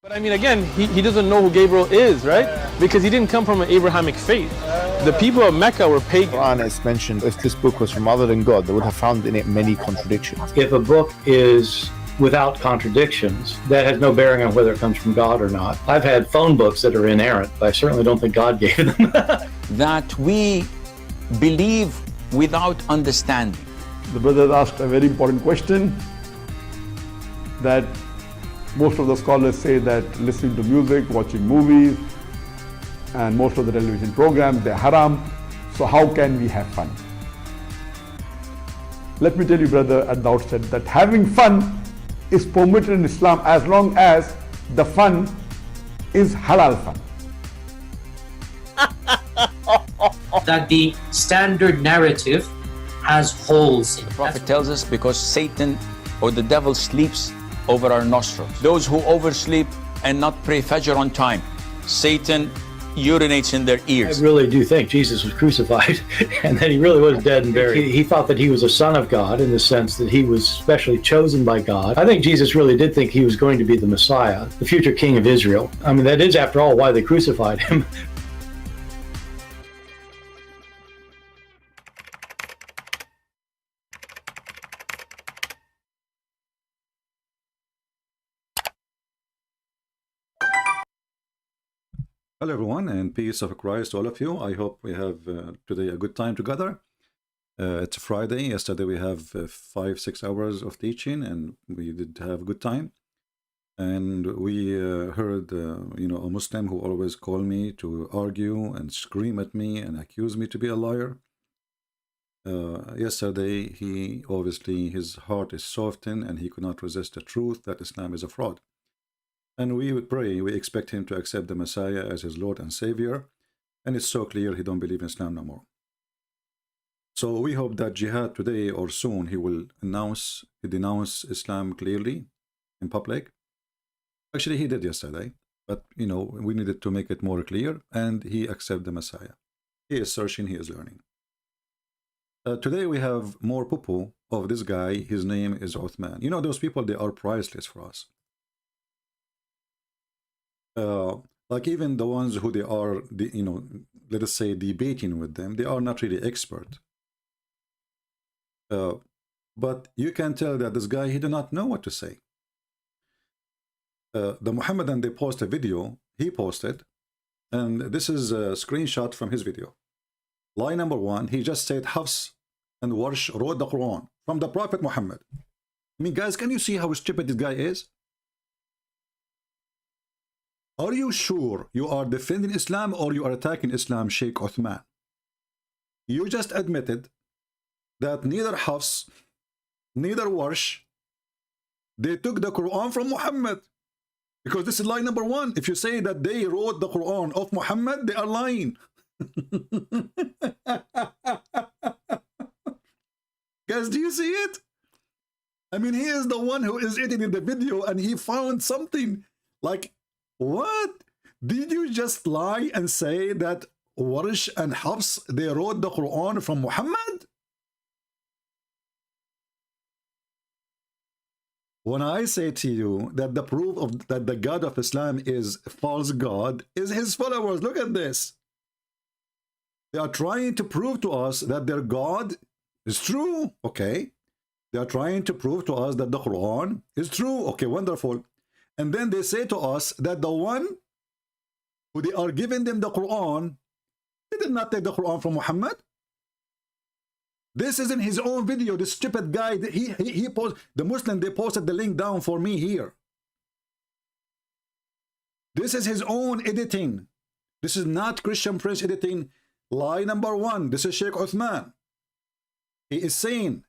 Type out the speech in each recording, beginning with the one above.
But I mean, again, he doesn't know who Gabriel is, right? Because he didn't come from an Abrahamic faith. The people of Mecca were pagan. Quran is mentioned, if this book was from other than God, they would have found in it many contradictions. If a book is without contradictions, that has no bearing on whether it comes from God or not. I've had phone books that are inerrant, but I certainly don't think God gave them. That we believe without understanding. The brother asked a very important question, that most of the scholars say that listening to music, watching movies, and most of the television programs, they're haram. So how can we have fun? Let me tell you, brother, at the outset, that having fun is permitted in Islam as long as the fun is halal fun. That the standard narrative has holes in it. The Prophet tells us because Satan or the devil sleeps over our nostrils. Those who oversleep and not pray Fajr on time, Satan urinates in their ears. I really do think Jesus was crucified and that he really was dead and buried. He thought that he was a son of God in the sense that he was specially chosen by God. I think Jesus really did think he was going to be the Messiah, the future king of Israel. I mean, that is, after all, why they crucified him. Hello everyone, and peace of Christ to all of you. I hope we have today a good time together. It's Friday. Yesterday we have 5-6 hours of teaching, and we did have a good time. And we heard a Muslim who always called me to argue and scream at me and accuse me to be a liar. Yesterday he obviously, his heart is softened and he could not resist the truth that Islam is a fraud. And we would pray, we expect him to accept the Messiah as his Lord and Savior. And it's so clear he don't believe in Islam no more. So we hope that jihad today or soon he will denounce Islam clearly in public. Actually, he did yesterday, but we needed to make it more clear, and he accept the Messiah. He is searching, he is learning. Today we have more poo-poo of this guy. His name is Uthman. Those people, they are priceless for us. Like even the ones who they are, let us say debating with them, they are not really expert. But you can tell that this guy, he did not know what to say. The Muhammadan, they post a video, he posted, and this is a screenshot from his video. Line number 1, he just said Hafs and Warsh wrote the Quran from the Prophet Muhammad. I mean, guys, can you see how stupid this guy is? Are you sure you are defending Islam or you are attacking Islam, Shaykh Uthman? You just admitted that neither Hafs, neither Warsh, they took the Quran from Muhammad. Because this is line number 1. If you say that they wrote the Quran of Muhammad, they are lying. Guys, do you see it? I mean, he is the one who is editing the video and he found something like, what? Did you just lie and say that Warsh and Hafs, they wrote the Quran from Muhammad? When I say to you that the proof of that the God of Islam is false God, is his followers. Look at this. They are trying to prove to us that their God is true. Okay. They are trying to prove to us that the Quran is true. Okay, wonderful. And then they say to us that the one who they are giving them the Quran, they did not take the Quran from Muhammad. This is in his own video. This stupid guy, he posted, the Muslim, they posted the link down for me here. This is his own editing. This is not Christian Prince editing. Lie number 1, this is Shaykh Uthman. He is saying,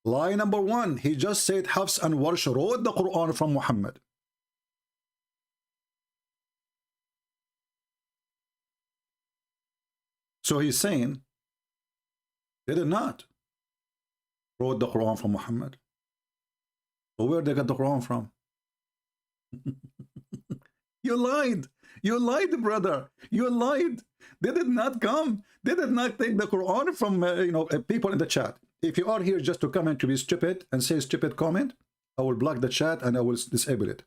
lie number 1, he just said Hafs and Warsh wrote the Quran from Muhammad. So he's saying they did not wrote the Quran from Muhammad. So where they got the Quran from? You lied. You lied, brother. You lied. They did not come. They did not take the Quran from people in the chat. If you are here just to comment to be stupid and say stupid comment, I will block the chat and I will disable it.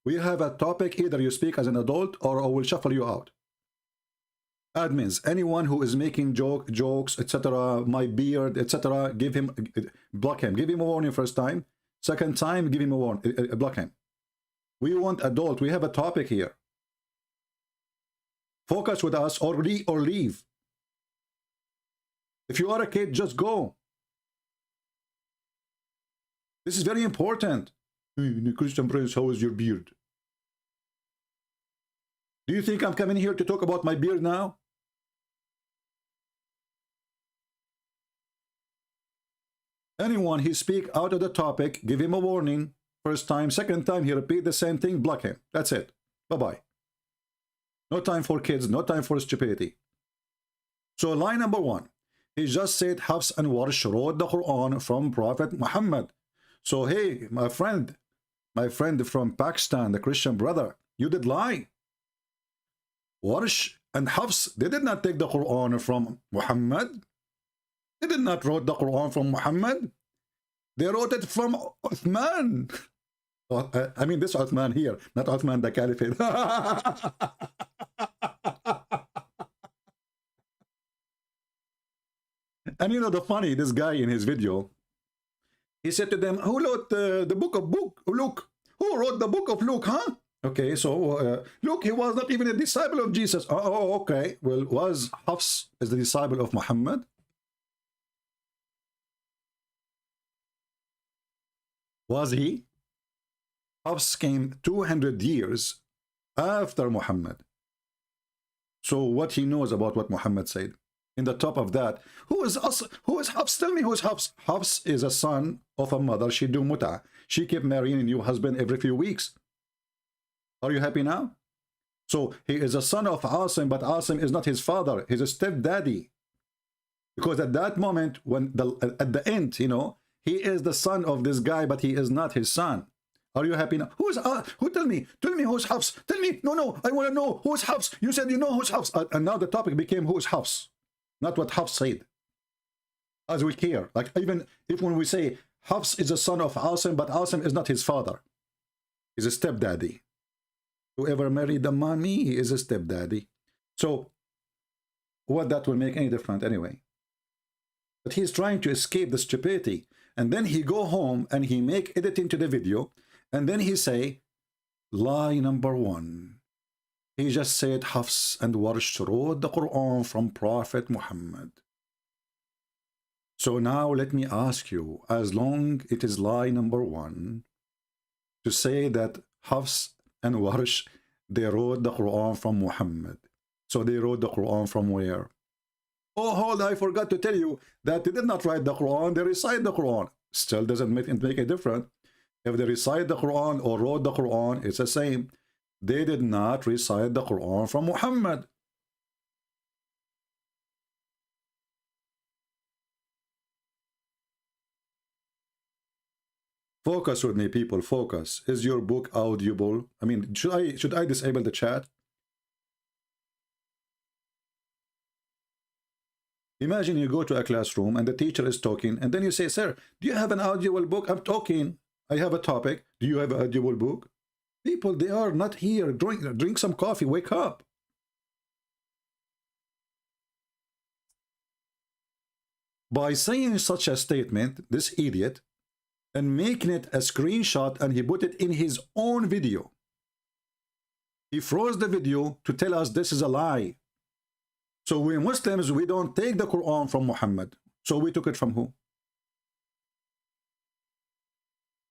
We have a topic, either you speak as an adult or I will shuffle you out. Admins, anyone who is making jokes, etc., my beard, etc., give him, block him. Give him a warning first time. Second time, give him a warning, block him. We want adult. We have a topic here. Focus with us or leave. If you are a kid, just go. This is very important. Christian Prince, how is your beard? Do you think I'm coming here to talk about my beard now? Anyone he speak out of the topic, give him a warning. First time, second time, he repeat the same thing, block him. That's it. Bye-bye. No time for kids, no time for stupidity. So line number one, he just said Hafs and Warsh wrote the Quran from Prophet Muhammad. So hey, my friend from Pakistan, the Christian brother, you did lie. Warsh and Hafs, they did not take the Quran from Muhammad. They did not wrote the Quran from Muhammad. They wrote it from Uthman. I mean this Uthman here, not Uthman the Caliphate. And you know the funny, this guy in his video, he said to them, who wrote the book of Luke? Who wrote the book of Luke, huh? Okay, so Luke, he was not even a disciple of Jesus. Oh, okay. Well, was Hafs is the disciple of Muhammad? Was he? Hafs came 200 years after Muhammad. So what he knows about what Muhammad said. In the top of that, who is Hafs? Tell me who is Hafs. Hafs is a son of a mother. She do muta. She kept marrying a new husband every few weeks. Are you happy now? So he is a son of Asim, but Asim is not his father. He's a stepdaddy. Because at that moment, when at the end, you know, he is the son of this guy, but he is not his son. Are you happy now? Who tell me who's Hafs? Tell me. No, I want to know who's Hafs. You said you know who's Hafs. And now the topic became who's Hafs. Not what Hafs said. As we care. Like even if when we say Hafs is a son of Asim, but Asim is not his father. He's a stepdaddy. Whoever married the mommy, he is a stepdaddy. So what that will make any difference anyway? But he's trying to escape the stupidity. And then he go home and he make editing to the video. And then he say, lie number one. He just said Hafs and Warsh wrote the Quran from Prophet Muhammad. So now let me ask you, as long it is lie number one, to say that Hafs and Warsh, they wrote the Quran from Muhammad. So they wrote the Quran from where? Oh, hold, I forgot to tell you that they did not write the Quran, they recite the Quran. Still doesn't make a difference. If they recite the Quran or wrote the Quran, it's the same. They did not recite the Quran from Muhammad. Focus with me, people, focus. Is your book audible? I mean, should I disable the chat? Imagine you go to a classroom and the teacher is talking and then you say, sir, do you have an audible book? I'm talking. I have a topic. Do you have an audible book? People, they are not here. Drink some coffee. Wake up. By saying such a statement, this idiot, and making it a screenshot and he put it in his own video. He froze the video to tell us this is a lie. So we Muslims, we don't take the Quran from Muhammad. So we took it from who?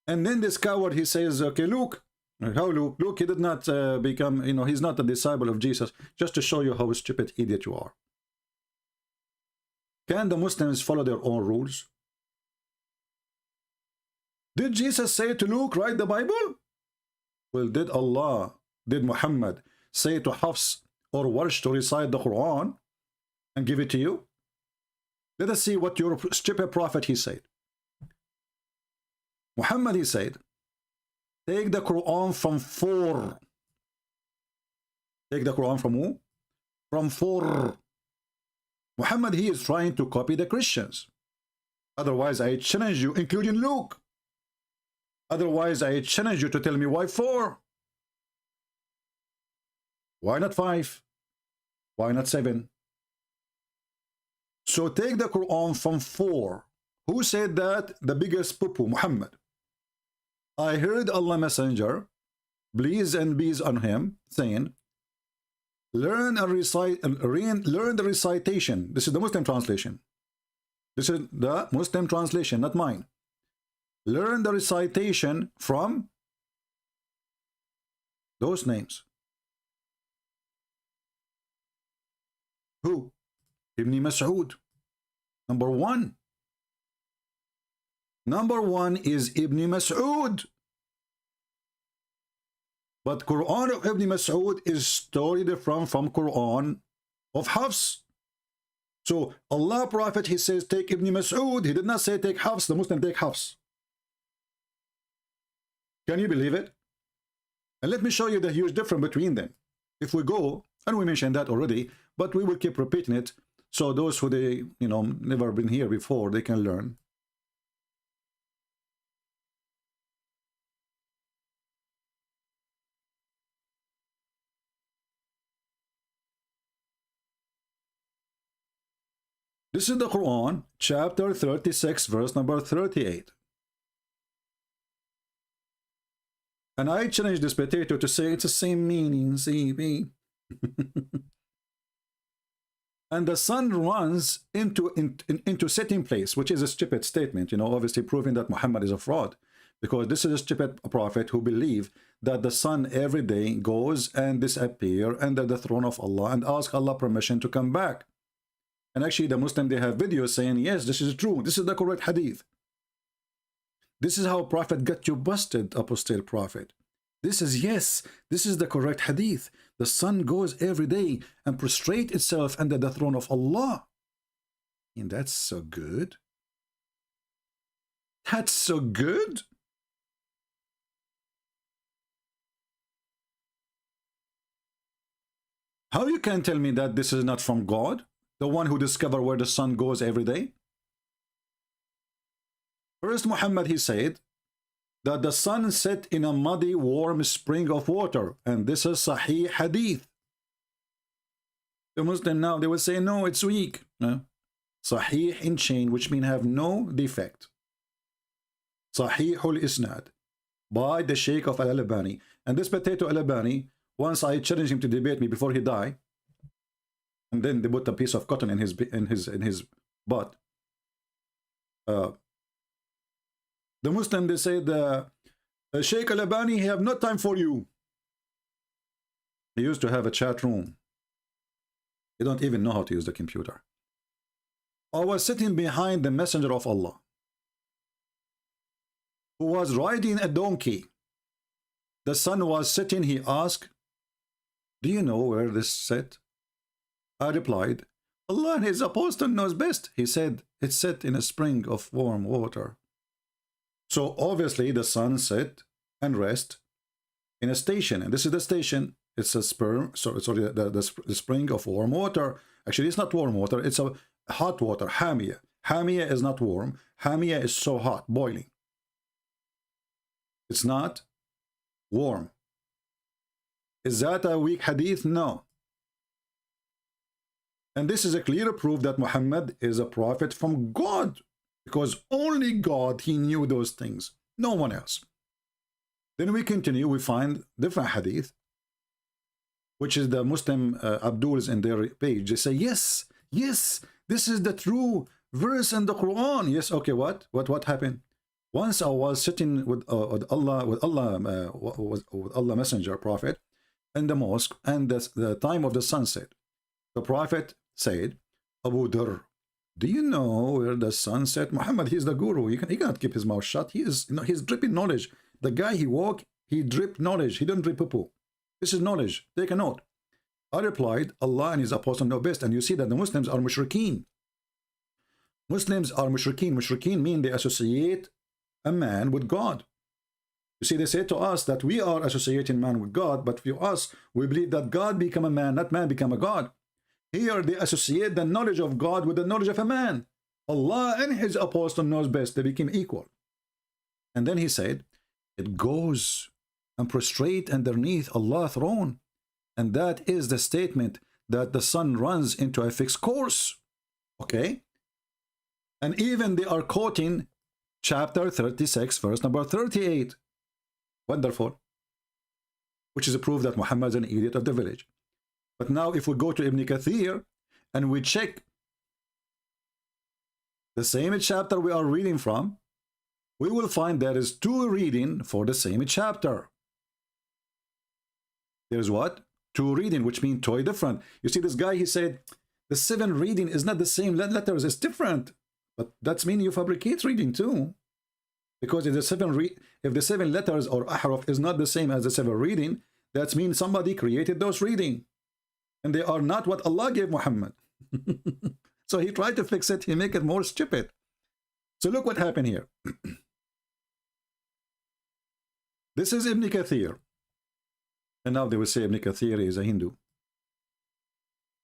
And then this coward, he says, okay, Luke. How Luke? Luke, he did not become, you know, he's not a disciple of Jesus. Just to show you how stupid idiot you are. Can the Muslims follow their own rules? Did Jesus say to Luke, write the Bible? Well, did Muhammad say to Hafs or Warsh to recite the Quran and give it to you? Let us see what your stupid prophet he said. Muhammad, he said, take the Quran from 4. Take the Quran from who? From 4. Muhammad, he is trying to copy the Christians. Otherwise, I challenge you, including Luke. Otherwise, I challenge you to tell me why 4. Why not 5? Why not 7? So take the Quran from 4. Who said that? The biggest poo-poo, Muhammad. I heard Allah Messenger, please and peace on him, saying, learn the recitation. This is the Muslim translation. This is the Muslim translation, not mine. Learn the recitation from those names. Who? Ibn Mas'ud. Number 1. Number 1 is Ibn Mas'ud. But Quran of Ibn Mas'ud is totally different from Quran of Hafs. So Allah Prophet, he says take Ibn Mas'ud. He did not say take Hafs. The Muslim take Hafs. Can you believe it? And let me show you the huge difference between them. If we go, and we mentioned that already, but we will keep repeating it, so those who they, never been here before, they can learn. This is the Quran, chapter 36, verse number 38. And I challenge this potato to say it's the same meaning, see. And the sun runs into setting place, which is a stupid statement, obviously proving that Muhammad is a fraud. Because this is a stupid prophet who believes that the sun every day goes and disappears under the throne of Allah and ask Allah permission to come back. And actually the Muslim, they have videos saying, yes, this is true. This is the correct hadith. This is how Prophet got you busted, apostate prophet. This is the correct hadith. The sun goes every day and prostrate itself under the throne of Allah. And that's so good. That's so good. How you can tell me that this is not from God? The one who discovered where the sun goes every day? First, Muhammad, he said that the sun set in a muddy, warm spring of water. And this is Sahih Hadith. The Muslim now, they will say, no, it's weak. No? Sahih in chain, which means have no defect. Sahih al-Isnad by the Shaykh of Al-Albani. And this potato Al-Albani, once I challenged him to debate me before he died, and then they put a piece of cotton in his butt. The Muslim, they said, Shaykh Al-Albani, he have no time for you. He used to have a chat room. He don't even know how to use the computer. I was sitting behind the messenger of Allah, who was riding a donkey. The sun was setting. He asked, do you know where this set? I replied, Allah and his apostle knows best. He said, it's set in a spring of warm water. So obviously the sun set and rest in a station. And this is the station. It's a the spring of warm water. Actually, it's not warm water. It's a hot water, hamia. Hamia is not warm. Hamia is so hot, boiling. It's not warm. Is that a weak hadith? No. And this is a clear proof that Muhammad is a prophet from God, because only God, he knew those things, no one else. Then we continue, we find different hadith, which is the Muslim Abduls in their page. They say, yes, this is the true verse in the Quran. Yes, okay, what happened? Once I was sitting with Allah Messenger, Prophet, in the mosque, and the time of the sunset. The Prophet said, Abu Dhar, do you know where the sun set? Muhammad, he is the guru. He cannot keep his mouth shut. He's dripping knowledge. The guy he walked, he dripped knowledge. He didn't drip poo-poo. This is knowledge. Take a note. I replied, Allah and his apostle know best. And you see that the Muslims are mushrikeen. Muslims are mushrikeen. Mushrikeen mean they associate a man with God. You see, they say to us that we are associating man with God, but for us, we believe that God become a man, not man become a God. Here they associate the knowledge of God with the knowledge of a man. Allah and his apostle knows best. They became equal. And then he said, it goes and prostrate underneath Allah's throne And that is the statement that the sun runs into a fixed course. Okay? And even they are quoting chapter 36, verse number 38. Wonderful. Which is a proof that Muhammad is an idiot of the village. But now if we go to Ibn Kathir and we check the same chapter we are reading from, we will find there is two reading for the same chapter. There's what? Two reading, which means two different. You see this guy, he said, the 7 reading is not the same letters, it's different. But that's mean you fabricate reading too. Because if the 7 letters or ahruf is not the same as the 7 reading, that means somebody created those reading. And they are not what Allah gave Muhammad. So he tried to fix it, he make it more stupid. So look what happened here. This is Ibn Kathir. And now they will say Ibn Kathir is a Hindu.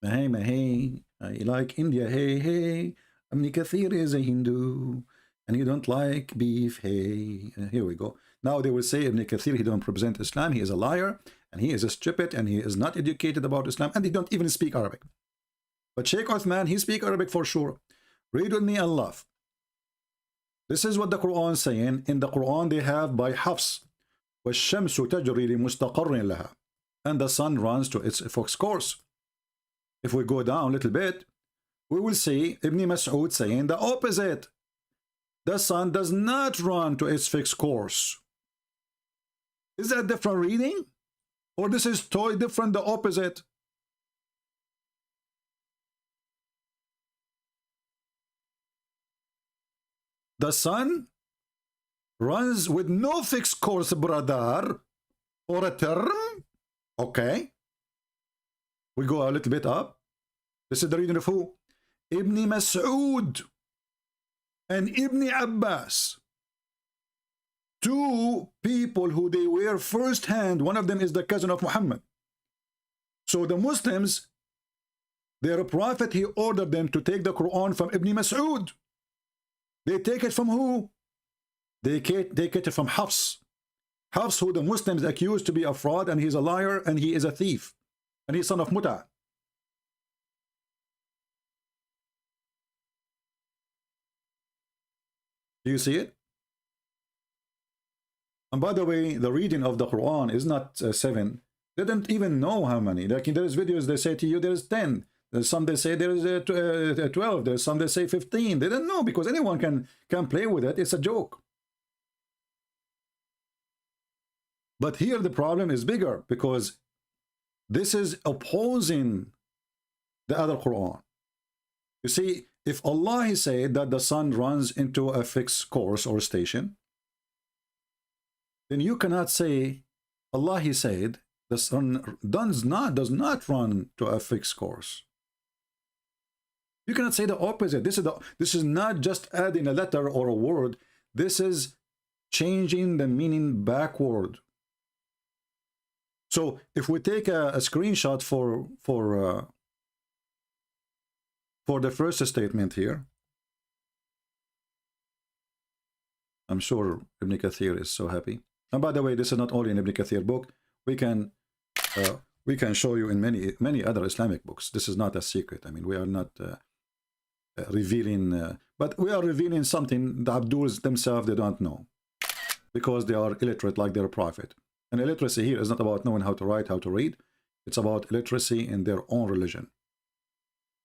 Hey, I like India, hey. Ibn Kathir is a Hindu. And he don't like beef, hey. Here we go. Now they will say Ibn Kathir, he don't represent Islam, he is a liar, and he is a stupid, and he is not educated about Islam, and he don't even speak Arabic. But Shaykh Uthman, he speak Arabic for sure. Read with me and laugh. This is what the Quran is saying. In the Quran they have by Hafs, وَالشَّمْسُ تَجْرِي لِمُسْتَقَرٍ لَهَا, and the sun runs to its fixed course. If we go down a little bit, we will see Ibn Mas'ud saying the opposite. The sun does not run to its fixed course. Is that different reading? Or this is totally different, the opposite? The sun runs with no fixed course, brother, or a term. Okay. We go a little bit up. This is the reading of who? Ibn Mas'ud and Ibn Abbas. Two people who they were first hand. One of them is the cousin of Muhammad. So the Muslims, their prophet, he ordered them to take the Quran from Ibn Mas'ud. They take it from who? They take it from Hafs. Hafs, who the Muslims accused to be a fraud, and he's a liar, and he is a thief, and he's son of Muta. Do you see it? And by the way, the reading of the Quran is not 7. They don't even know how many. Like there's videos they say to you there's 10. There's some they say there's 12. There's some they say 15. They don't know because anyone can play with it. It's a joke. But here the problem is bigger because this is opposing the other Quran. You see, if Allah he said that the sun runs into a fixed course or station, then you cannot say Allah he said the sun does not run to a fixed course. You cannot say the opposite. This is not just adding a letter or a word. This is changing the meaning backward. So if we take a screenshot for the first statement here, I'm sure Ibn Kathir is so happy. And by the way, this is not only an Ibn Kathir book. We can show you in many other Islamic books. This is not a secret. I mean, we are not revealing, but we are revealing something the Abduls themselves they don't know because they are illiterate like their prophet. And illiteracy here is not about knowing how to write, how to read. It's about illiteracy in their own religion.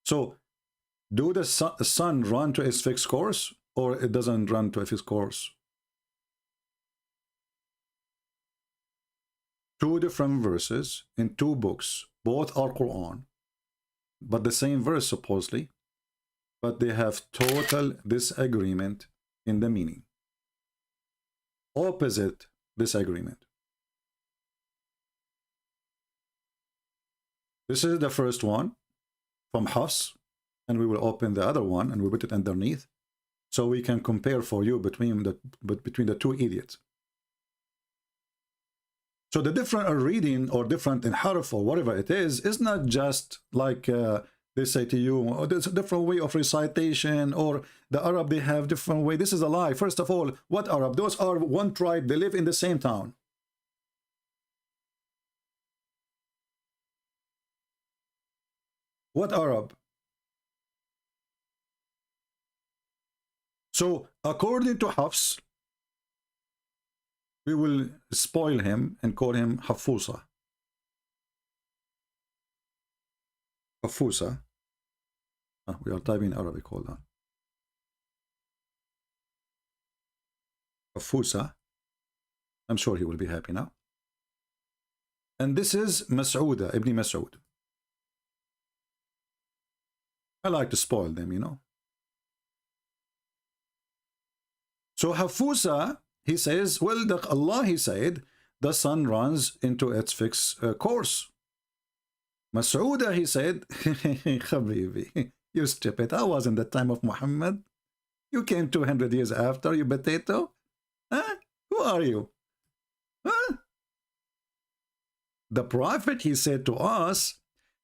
So, do the sun run to its fixed course, or it doesn't run to a fixed course? Two different verses in two books. Both are Quran, but the same verse supposedly, but they have total disagreement in the meaning. Opposite disagreement. This is the first one from Hafs, and we will open the other one and we put it underneath so we can compare for you between the two idiots. So the different reading or different in harf or whatever it is not just like they say to you, oh, there's a different way of recitation, or the Arab, they have different way. This is a lie. First of all, what Arab? Those are one tribe. They live in the same town. What Arab? So according to Hafs, we will spoil him and call him Hafusa. Hafusa. We are typing Arabic, hold on. Hafusa. I'm sure he will be happy now. And this is Mas'uda, Ibn Mas'ud. I like to spoil them, you know. So Hafusa, he says, well, Allah, he said, the sun runs into its fixed course. Mas'uda, he said, Habibi, you stupid. I was in the time of Muhammad. You came 200 years after, you potato. Huh? Who are you? Huh? The Prophet, he said to us,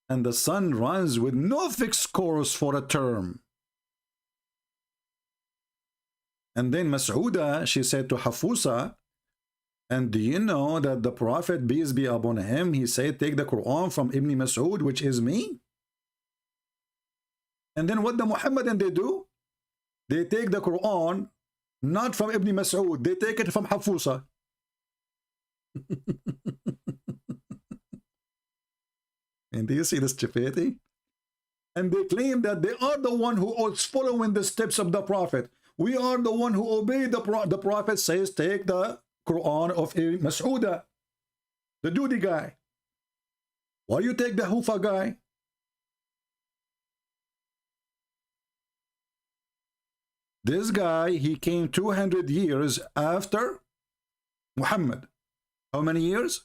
and the sun runs with no fixed course for a term. And then Mas'uda, she said to Hafusa, and do you know that the Prophet, peace be upon him, he said, take the Quran from Ibn Mas'ud, which is me? And then what the Muhammadan they do? They take the Quran not from Ibn Mas'ud, they take it from Hafusa. And do you see the stupidity? And they claim that they are the one who is following the steps of the Prophet. We are the one who obey the Prophet says, take the Quran of Mas'uda, the duty guy. Why you take the Hufa guy? This guy, he came 200 years after Muhammad. How many years?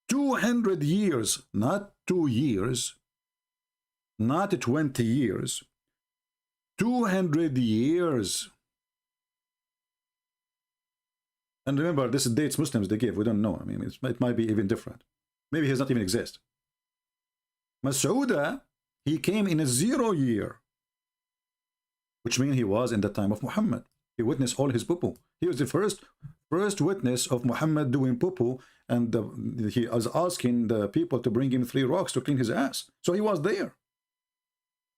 200 years, not 2 years, not 20 years. 200 years. And remember, this is dates Muslims they give. We don't know. I mean, it might be even different. Maybe he does not even exist. Mas'uda, he came in a 0 year, which means he was in the time of Muhammad. He witnessed all his poo-poo. He was the first witness of Muhammad doing poo-poo, and he was asking the people to bring him 3 rocks to clean his ass. So he was there.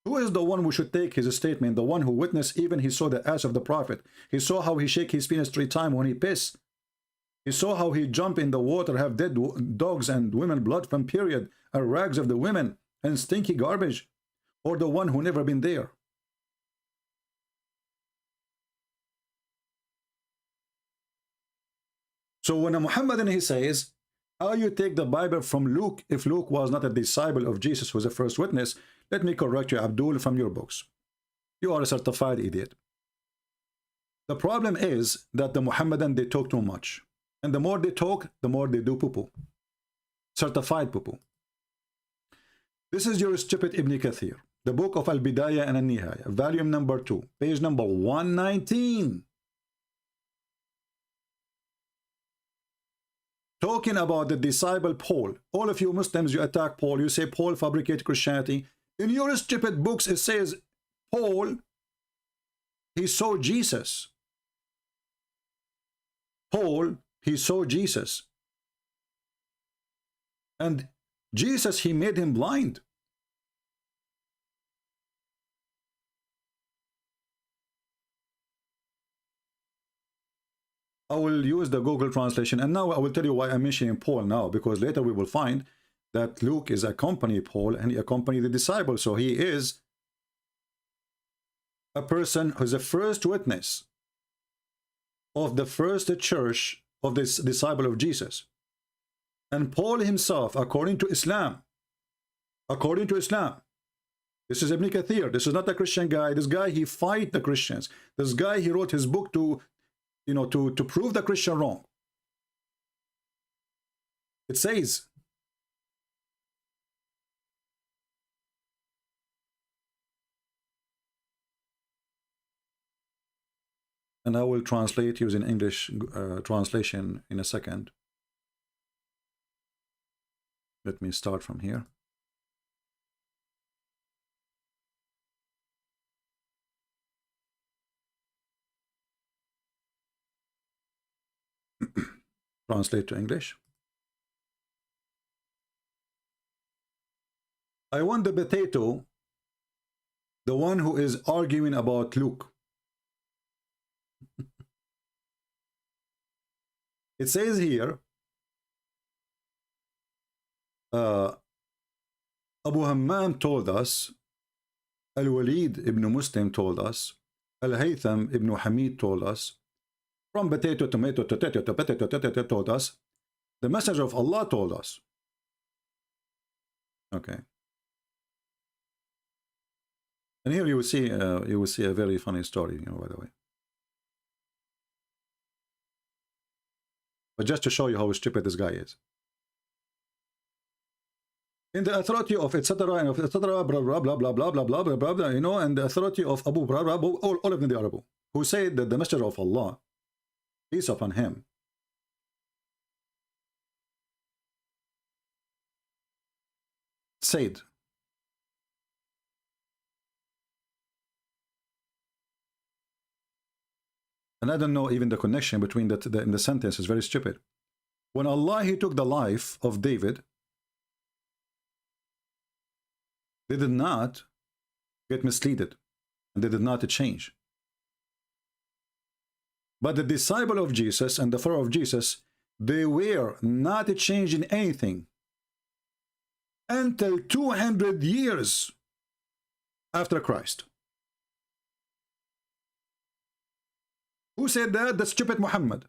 Who is the one who should take his statement? The one who witnessed, even he saw the ass of the Prophet. He saw how he shake his penis 3 times when he piss. He saw how he jump in the water, have dead dogs and women blood from period, and rags of the women, and stinky garbage. Or the one who never been there. So when a Muhammadan, he says, how you take the Bible from Luke if Luke was not a disciple of Jesus who was the first witness? Let me correct you, Abdul, from your books. You are a certified idiot. The problem is that the Muhammadan, they talk too much. And the more they talk, the more they do poo-poo. Certified poo-poo. This is your stupid Ibn Kathir. The book of Al-Bidayah and Al-Nihaya, volume number 2, page number 119. Talking about the disciple Paul. All of you Muslims, you attack Paul. You say Paul fabricated Christianity. In your stupid books, it says Paul, he saw Jesus. Paul, he saw Jesus. And Jesus, he made him blind. I will use the Google translation, and now I will tell you why I'm mentioning Paul now, because later we will find that Luke is accompanying Paul and he accompanied the disciples. So he is a person who's the first witness of the first church of this disciple of Jesus. And Paul himself, according to Islam, this is Ibn Kathir, this is not a Christian guy. This guy, he fight the Christians. This guy, he wrote his book to, you know, to prove the Christian wrong. It says, and I will translate using English translation in a second. Let me start from here. Translate to English. I want the potato, the one who is arguing about Luke. It says here, Abu Hammam told us, Al-Walid ibn Muslim told us, Al-Haytham ibn Hamid told us, from potato, tomato, potato, told us, the Messenger of Allah told us. Okay. And here you will see a very funny story, you know, by the way. But just to show you how stupid this guy is. In the authority of etc. and of etc. blah blah blah blah blah blah blah blah blah blah, you know, and the authority of Abu blah, blah, blah, all of them they are Abu, who said that the Messenger of Allah, peace upon him, said, and I don't know even the connection between in the sentence is very stupid. When Allah he took the life of David, they did not get misleaded and they did not change. But the disciple of Jesus and the follower of Jesus, they were not changing anything until 200 years after Christ. Who said that? The stupid Muhammad.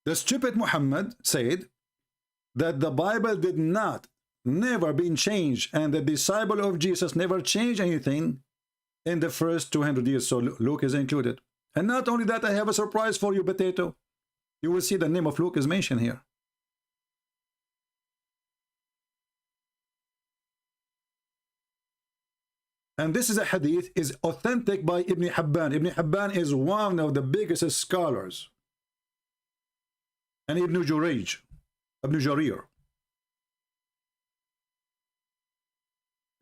The stupid Muhammad said that the Bible did not, never been changed, and the disciple of Jesus never changed anything in the first 200 years. So Luke is included. And not only that, I have a surprise for you, potato. You will see the name of Luke is mentioned here. And this is a hadith, is authentic by Ibn Hibban. Ibn Hibban is one of the biggest scholars. And Ibn Jarir.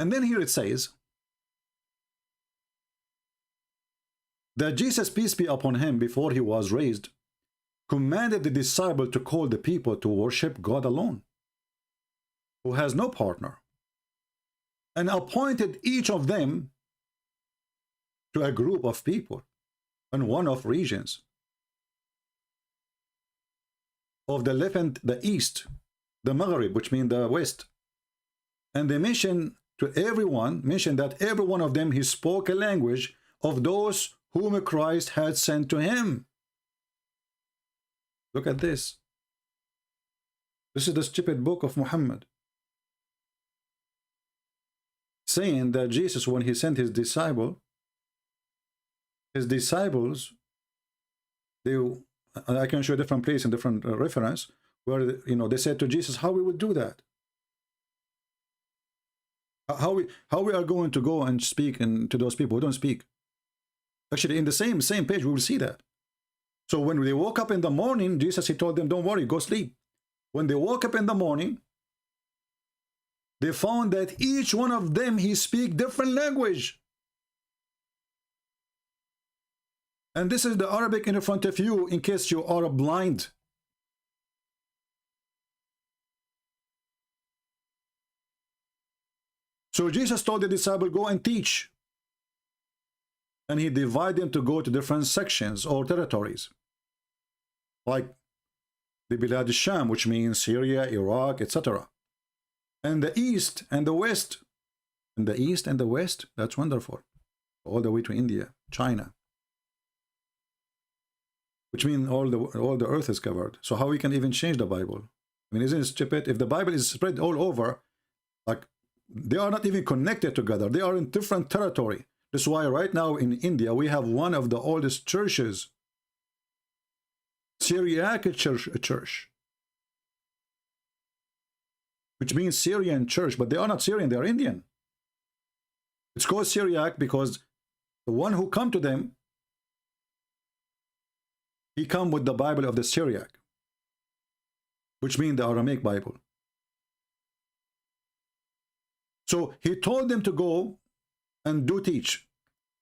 And then here it says that Jesus, peace be upon him, before he was raised, commanded the disciple to call the people to worship God alone, who has no partner, and appointed each of them to a group of people and one of regions of the Levant, the east, the Maghrib, which means the west. And they mention to everyone, that every one of them, he spoke a language of those whom Christ had sent to him. Look at this. This is the stupid book of Muhammad, saying that Jesus, when he sent his disciples, I can show a different place in different reference where, you know, they said to Jesus, how we would do that? How we are going to go and speak to those people who don't speak? Actually, in the same page, we will see that. So when they woke up in the morning, Jesus, he told them, don't worry, go sleep. When they woke up in the morning, they found that each one of them, he speak different language. And this is the Arabic in front of you, in case you are blind. So Jesus told the disciple, go and teach. And he divided them to go to different sections or territories, like the Bilad al-Sham, which means Syria, Iraq, etc. And the east and the west. And the east and the west, that's wonderful. All the way to India, China. Which means all the earth is covered. So how we can even change the Bible? I mean, isn't it stupid? If the Bible is spread all over, like, they are not even connected together. They are in different territory. That's why right now in India, we have one of the oldest churches, Syriac church, which means Syrian church, but they are not Syrian, they are Indian. It's called Syriac because the one who come to them, he come with the Bible of the Syriac, which means the Aramaic Bible. So he told them to go and do teach.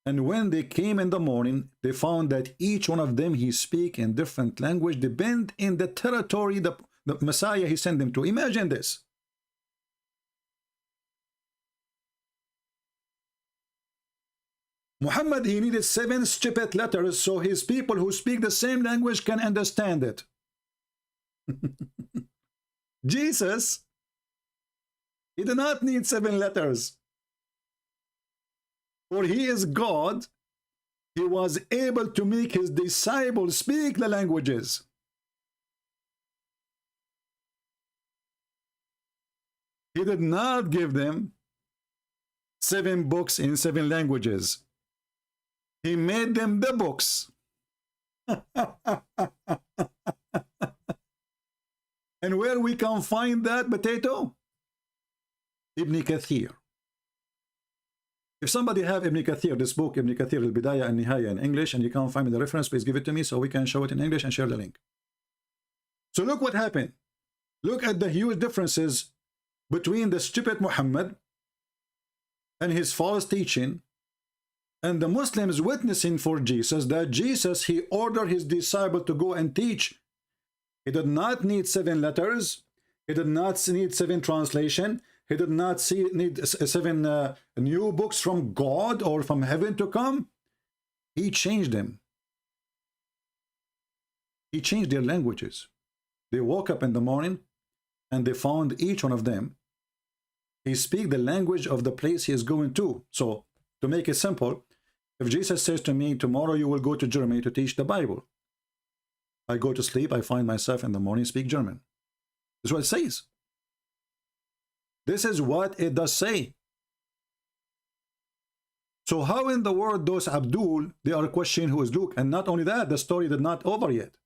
And when they came in the morning, they found that each one of them, he speak in different language, depend in the territory, the Messiah he sent them to. Imagine this. Muhammad, he needed 7 stupid letters so his people who speak the same language can understand it. Jesus, he did not need 7 letters. For he is God, he was able to make his disciples speak the languages. He did not give them 7 books in 7 languages. He made them the books. And where we can find that potato? Ibn Kathir. If somebody have Ibn Kathir, this book, Ibn Kathir al-Bidayah and Nihaya in English, and you can't find me the reference, please give it to me so we can show it in English and share the link. So look what happened. Look at the huge differences between the stupid Muhammad and his false teaching, and the Muslims witnessing for Jesus, that Jesus, he ordered his disciple to go and teach. He did not need 7 letters. He did not need 7 translation. He did not need 7 new books from God or from heaven to come. He changed them. He changed their languages. They woke up in the morning and they found each one of them. He speaks the language of the place he is going to. So, to make it simple, if Jesus says to me, tomorrow you will go to Germany to teach the Bible, I go to sleep, I find myself in the morning speak German. This is what it says. This is what it does say. So how in the world those Abdul, they are questioning who is Luke? And not only that, the story did not over yet.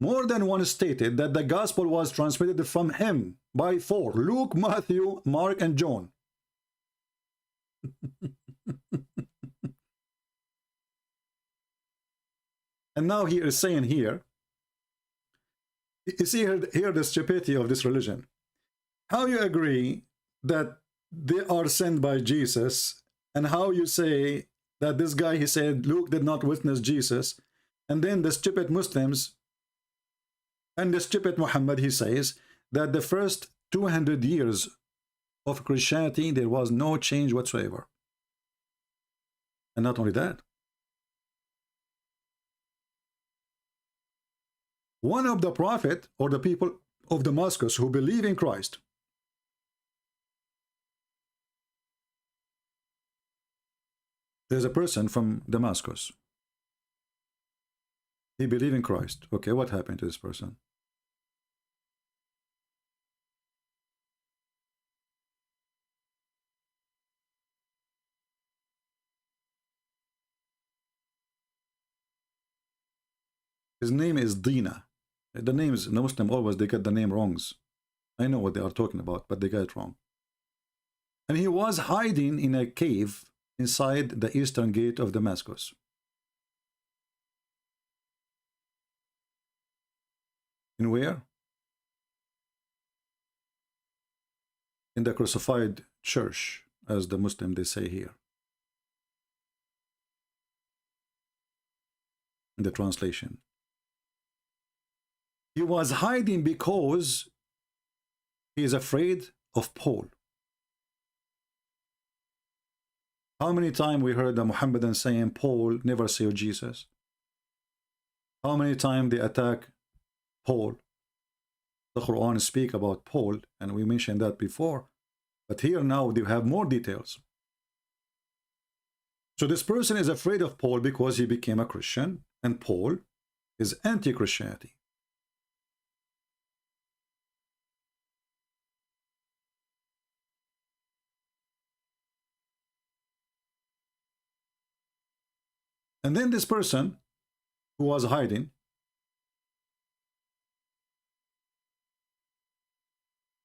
More than one stated that the gospel was transmitted from him by 4. Luke, Matthew, Mark, and John. And now he is saying here, you see here the stupidity of this religion. How you agree that they are sent by Jesus, and how you say that this guy, he said, Luke did not witness Jesus, and then the stupid Muslims and the stupid Muhammad, he says that the first 200 years of Christianity, there was no change whatsoever. And not only that, one of the prophet or the people of Damascus who believe in Christ, there's a person from Damascus. He believed in Christ. Okay, what happened to this person? His name is Dina. The names, the Muslim always, they get the name wrongs. I know what they are talking about, but they get it wrong. And he was hiding in a cave inside the eastern gate of Damascus. In where? In the crucified church, as the Muslim they say here. In the translation. He was hiding because he is afraid of Paul. How many times we heard the Muhammadan saying, Paul never saw Jesus? How many times they attack Paul? The Quran speak about Paul, and we mentioned that before. But here now they have more details. So this person is afraid of Paul because he became a Christian, and Paul is anti-Christianity. And then this person who was hiding,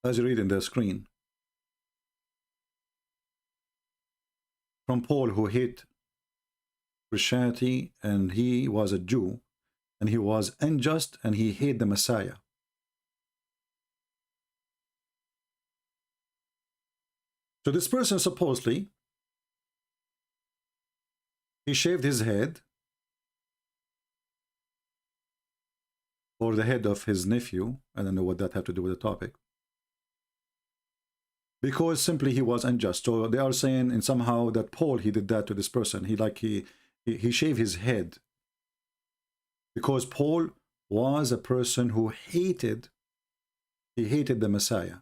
as you read in the screen, from Paul who hate Christianity, and he was a Jew, and he was unjust, and he hated the Messiah. So this person supposedly, he shaved his head, or the head of his nephew. I don't know what that had to do with the topic. Because simply he was unjust. So they are saying, and somehow that Paul, he did that to this person. He shaved his head. Because Paul was a person who hated the Messiah.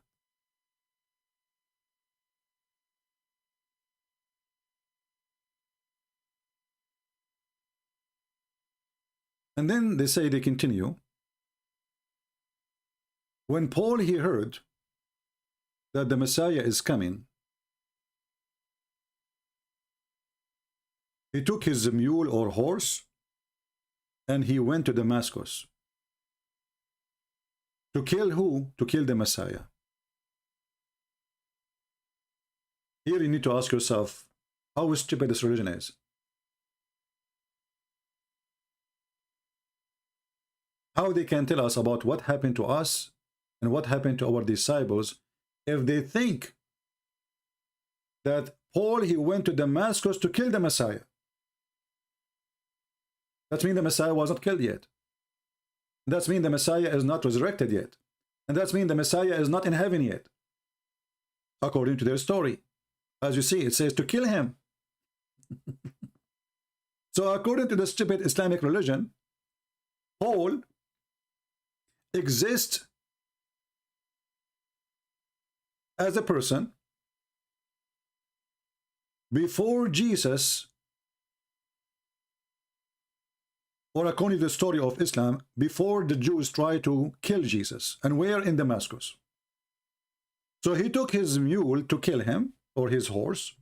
And then they say, they continue. When Paul, he heard that the Messiah is coming, he took his mule or horse and he went to Damascus. To kill who? To kill the Messiah. Here you need to ask yourself, how stupid this religion is. How they can tell us about what happened to us and what happened to our disciples if they think that Paul, he went to Damascus to kill the Messiah. That means the Messiah was not killed yet. That means the Messiah is not resurrected yet. And that means the Messiah is not in heaven yet. According to their story. As you see, it says to kill him. So according to the stupid Islamic religion, Paul exists as a person before Jesus, or according to the story of Islam, before the Jews tried to kill Jesus, and where? In Damascus. So he took his mule to kill him, or his horse.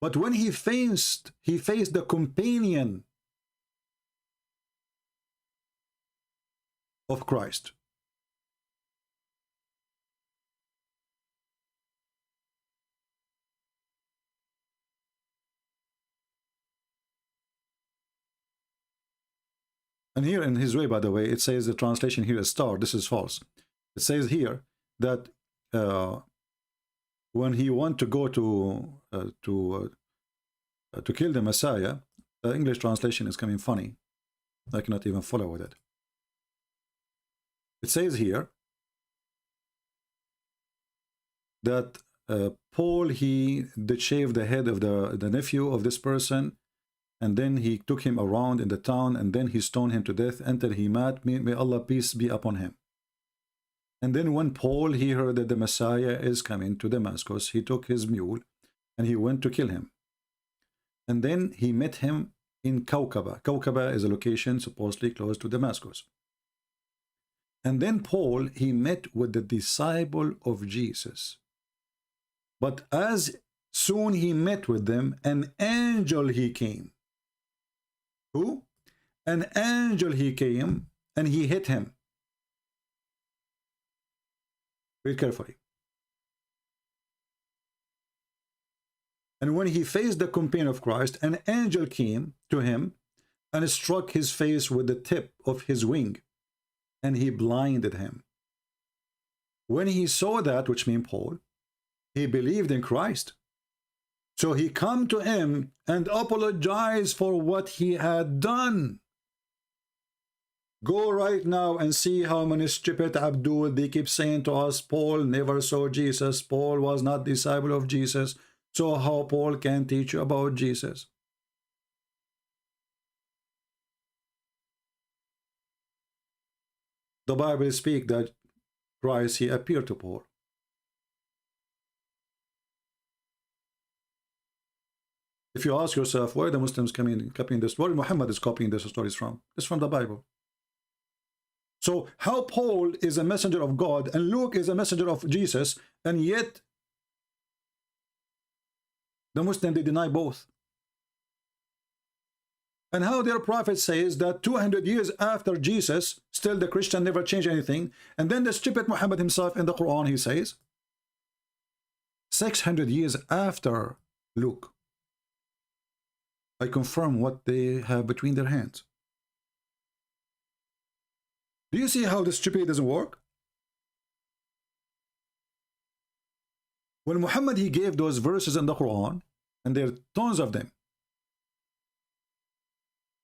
But when he faced the companion of Christ. And here in his way, by the way, it says the translation here is star. This is false. It says here that when he wanted to go to kill the Messiah, the English translation is coming funny. I cannot even follow with it. It says here that Paul, he did shave the head of the nephew of this person, and then he took him around in the town, and then he stoned him to death until he met. May Allah peace be upon him. And then when Paul, he heard that the Messiah is coming to Damascus, he took his mule and he went to kill him. And then he met him in Kaukaba. Kaukaba is a location supposedly close to Damascus. And then Paul, he met with the disciple of Jesus. But as soon he met with them, an angel he came. Who? An angel he came and he hit him. Read carefully. And when he faced the companion of Christ, an angel came to him and struck his face with the tip of his wing, and he blinded him. When he saw that, which means Paul, he believed in Christ. So he come to him and apologized for what he had done. Go right now and see how many stupid Abdul, they keep saying to us, Paul never saw Jesus, Paul was not disciple of Jesus, so how Paul can teach you about Jesus? The Bible speaks that Christ, he appeared to Paul. If you ask yourself, where the Muslims copying this, where Muhammad is copying these stories from? It's from the Bible. So how Paul is a messenger of God and Luke is a messenger of Jesus, and yet the Muslims, they deny both. And how their prophet says that 200 years after Jesus, still the Christian never changed anything. And then the stupid Muhammad himself in the Quran, he says, 600 years after Luke, I confirm what they have between their hands. Do you see how the stupid doesn't work? When Muhammad, he gave those verses in the Quran, and there are tons of them.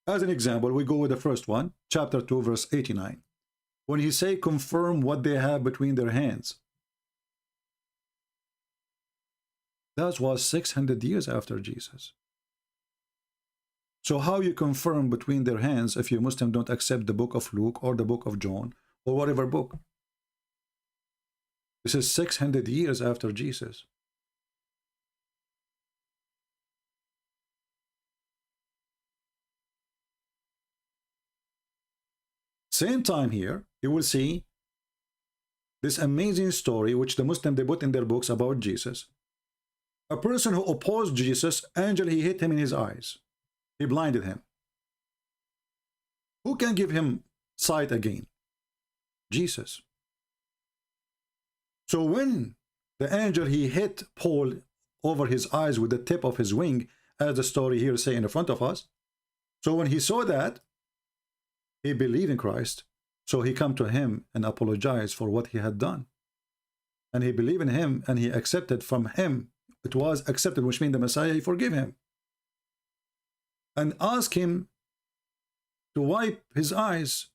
As an example, we go with the first one, chapter 2, verse 89. When he say, confirm what they have between their hands. That was 600 years after Jesus. So how you confirm between their hands if you Muslim don't accept the book of Luke or the book of John or whatever book? This is 600 years after Jesus. Same time here, you will see this amazing story which the Muslim, they put in their books about Jesus. A person who opposed Jesus, angel, he hit him in his eyes. He blinded him. Who can give him sight again? Jesus. So when the angel, he hit Paul over his eyes with the tip of his wing, as the story here say in front of us. So when he saw that, he believed in Christ. So he come to him and apologized for what he had done. And he believed in him and he accepted from him. It was accepted, which means the Messiah, he forgive him. And ask him to wipe his eyes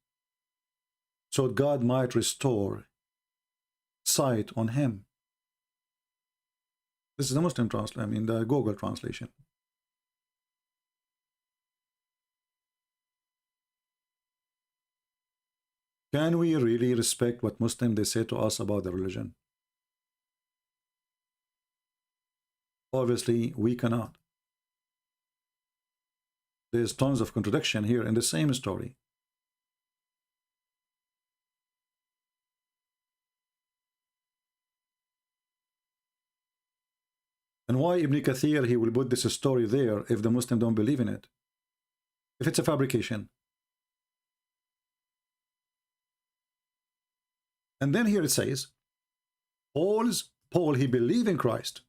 so God might restore sight on him. This is the Muslim translation, I mean the Google translation. Can we really respect what Muslims they say to us about the religion? Obviously, we cannot. There's tons of contradiction here in the same story. And why Ibn Kathir, he will put this story there if the Muslim don't believe in it? If it's a fabrication. And then here it says, Paul, he believed in Christ,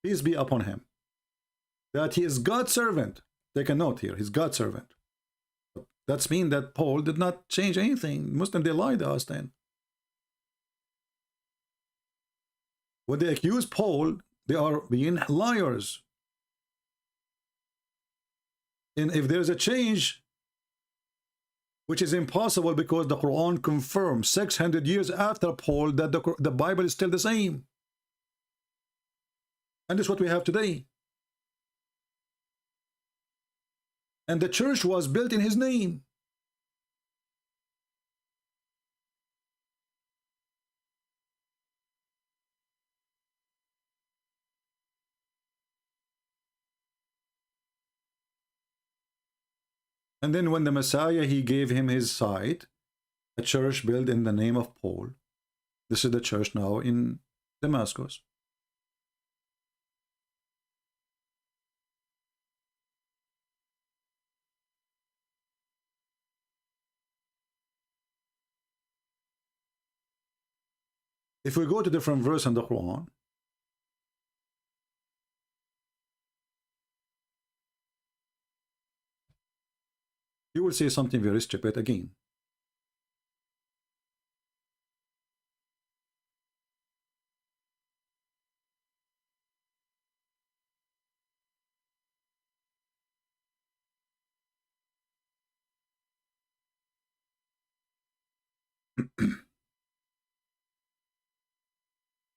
peace be upon him, that he is God's servant. Take a note here, he's God's servant. That's mean that Paul did not change anything. Muslim, they lied to us then. When they accuse Paul, they are being liars. And if there's a change, which is impossible because the Quran confirms 600 years after Paul that the Bible is still the same. And this is what we have today. And the church was built in his name. And then when the Messiah, he gave him his sight, a church built in the name of Paul. This is the church now in Damascus. If we go to different verse in the Quran, you will see something very stupid again.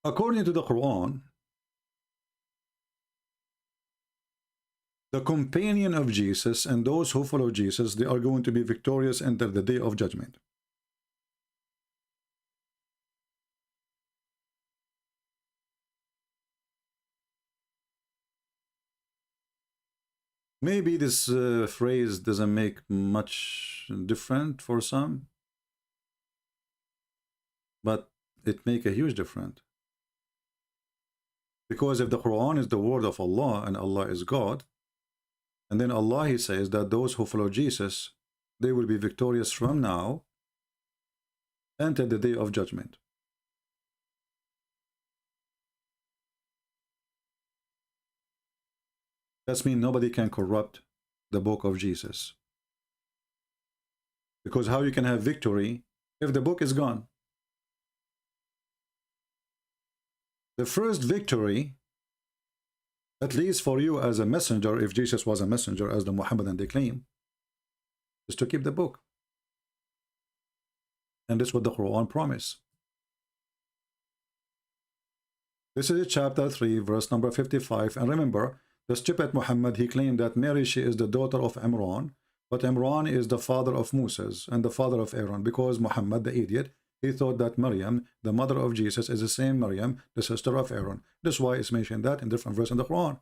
According to the Quran, the companion of Jesus and those who follow Jesus, they are going to be victorious until the day of judgment. Maybe this phrase doesn't make much difference for some, but it makes a huge difference. Because if the Quran is the word of Allah and Allah is God, and then Allah, he says that those who follow Jesus, they will be victorious from now until the day of judgment. That means nobody can corrupt the book of Jesus. Because how you can have victory if the book is gone? The first victory, at least for you as a messenger, if Jesus was a messenger as the Muhammadan they claim, is to keep the book. And this is what the Quran promise. This is chapter 3, verse number 55. And remember, the stupid Muhammad, he claimed that Mary, she is the daughter of Imran, but Imran is the father of Moses and the father of Aaron, because Muhammad, the idiot, he thought that Maryam, the mother of Jesus, is the same Maryam, the sister of Aaron. That's why it's mentioned that in different verses in the Quran.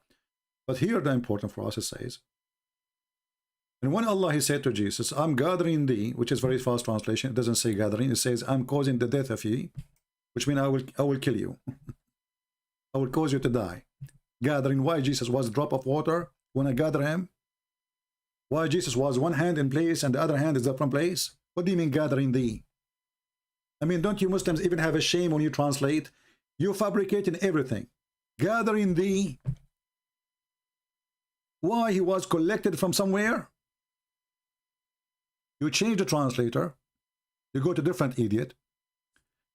But here the important for us, it says, and when Allah, he said to Jesus, I'm gathering thee, which is very fast translation, it doesn't say gathering, it says, I'm causing the death of ye, which means I will kill you. I will cause you to die. Gathering, why Jesus was a drop of water when I gather him? Why Jesus was one hand in place and the other hand is up from place? What do you mean gathering thee? I mean, don't you Muslims even have a shame when you translate? You fabricating everything. Gathering thee. Why? He was collected from somewhere? You change the translator, you go to different idiot,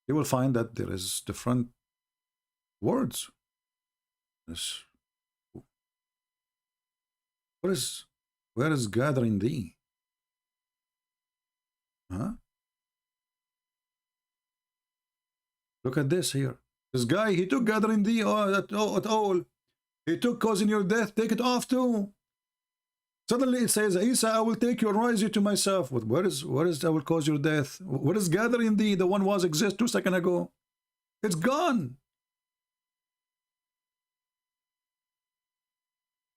you will find that there is different words. This, where is gathering thee? Huh? Look at this here. This guy, he took gathering thee at all. He took causing your death, take it off too. Suddenly it says, Isa, I will take you and raise you to myself. Where is I will cause your death? What is gathering thee? The one was exist 2 seconds ago. It's gone.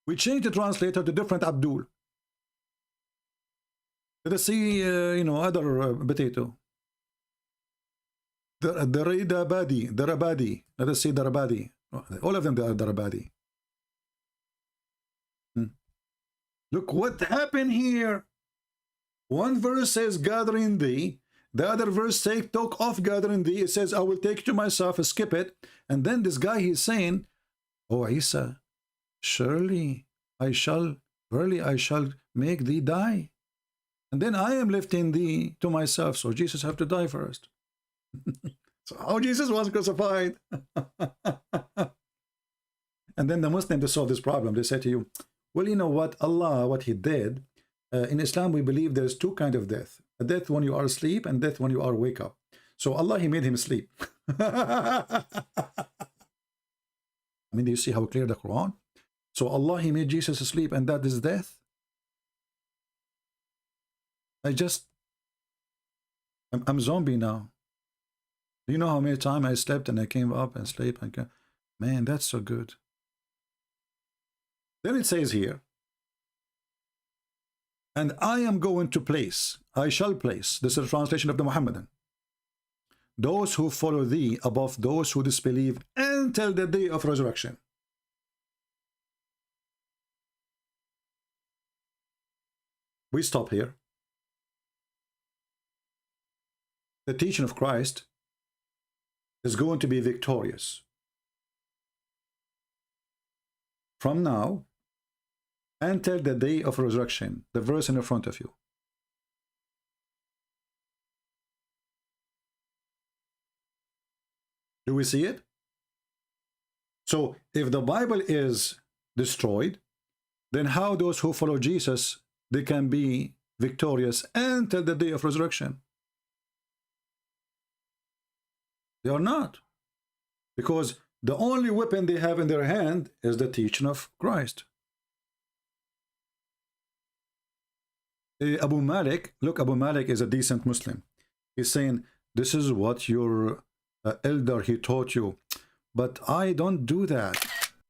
We changed the translator to different Abdul. Let us see, other potato. The Rabadi. Let us see the Rabadi. All of them, they are the Rabadi. Look what happened here. One verse says, gathering thee. The other verse says, took off gathering thee. It says, I will take you to myself, skip it. And then this guy, he's saying, oh, Isa, surely I shall make thee die. And then I am lifting thee to myself. So Jesus have to die first. So how Jesus was crucified? And then the Muslims, to solve this problem, they say to you, well, you know what? Allah, what he did, in Islam, we believe there's two kinds of death. A death when you are asleep and death when you are wake up. So Allah, he made him sleep. I mean, do you see how clear the Quran? So Allah, he made Jesus asleep, and that is death. I'm zombie now. Do you know how many times I slept and I came up and slept and came? Man, that's so good. Then it says here, and I am going to place, I shall place, this is a translation of the Muhammadan, those who follow thee above those who disbelieve until the day of resurrection. We stop here. The teaching of Christ is going to be victorious. From now until the day of resurrection, the verse in front of you. Do we see it? So if the Bible is destroyed, then how those who follow Jesus, they can be victorious until the day of resurrection? They are not. Because the only weapon they have in their hand is the teaching of Christ. Abu Malik, look, Abu Malik is a decent Muslim. He's saying, this is what your elder, he taught you. But I don't do that.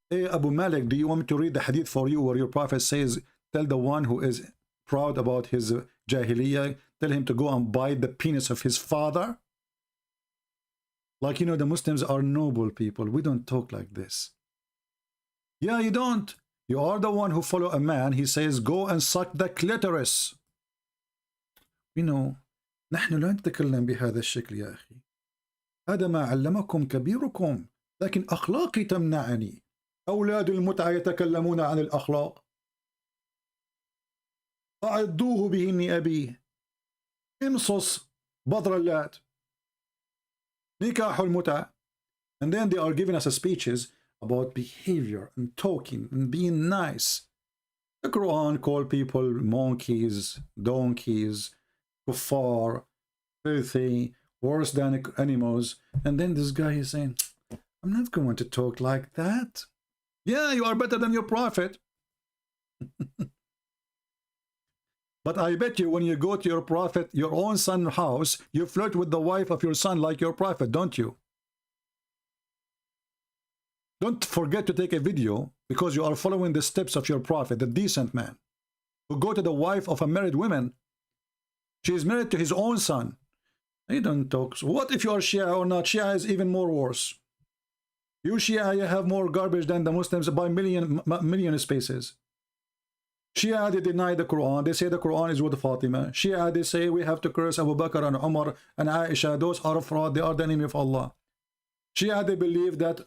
Hey, Abu Malik, do you want me to read the hadith for you where your prophet says, tell the one who is proud about his jahiliyyah, tell him to go and bite the penis of his father? Like, you know, the Muslims are noble people. We don't talk like this. Yeah, you don't. You are the one who follow a man. He says, go and suck the clitoris. You know, نحن لا نتكلم بهذا الشكل يا أخي. هذا ما علمكم كبيركم. لكن أخلاقي تمنعني. أولاد المتعة يتكلمون عن الأخلاق. أعضوه بهن أبيه. امصص بذر اللات. نكاح المتعة. And then they are giving us speeches about behavior and talking and being nice. The Quran called people monkeys, donkeys, kuffar, filthy, worse than animals. And then this guy is saying, I'm not going to talk like that. Yeah, you are better than your prophet. But I bet you when you go to your prophet, your own son's house, you flirt with the wife of your son like your prophet, don't you? Don't forget to take a video because you are following the steps of your prophet, the decent man, who go to the wife of a married woman. She is married to his own son. You don't talk. So what if you are Shia or not? Shia is even more worse. You Shia, you have more garbage than the Muslims by million spaces. Shia, they deny the Quran. They say the Quran is with Fatima. Shia, they say we have to curse Abu Bakr and Umar and Aisha. Those are fraud. They are the enemy of Allah. Shia, they believe that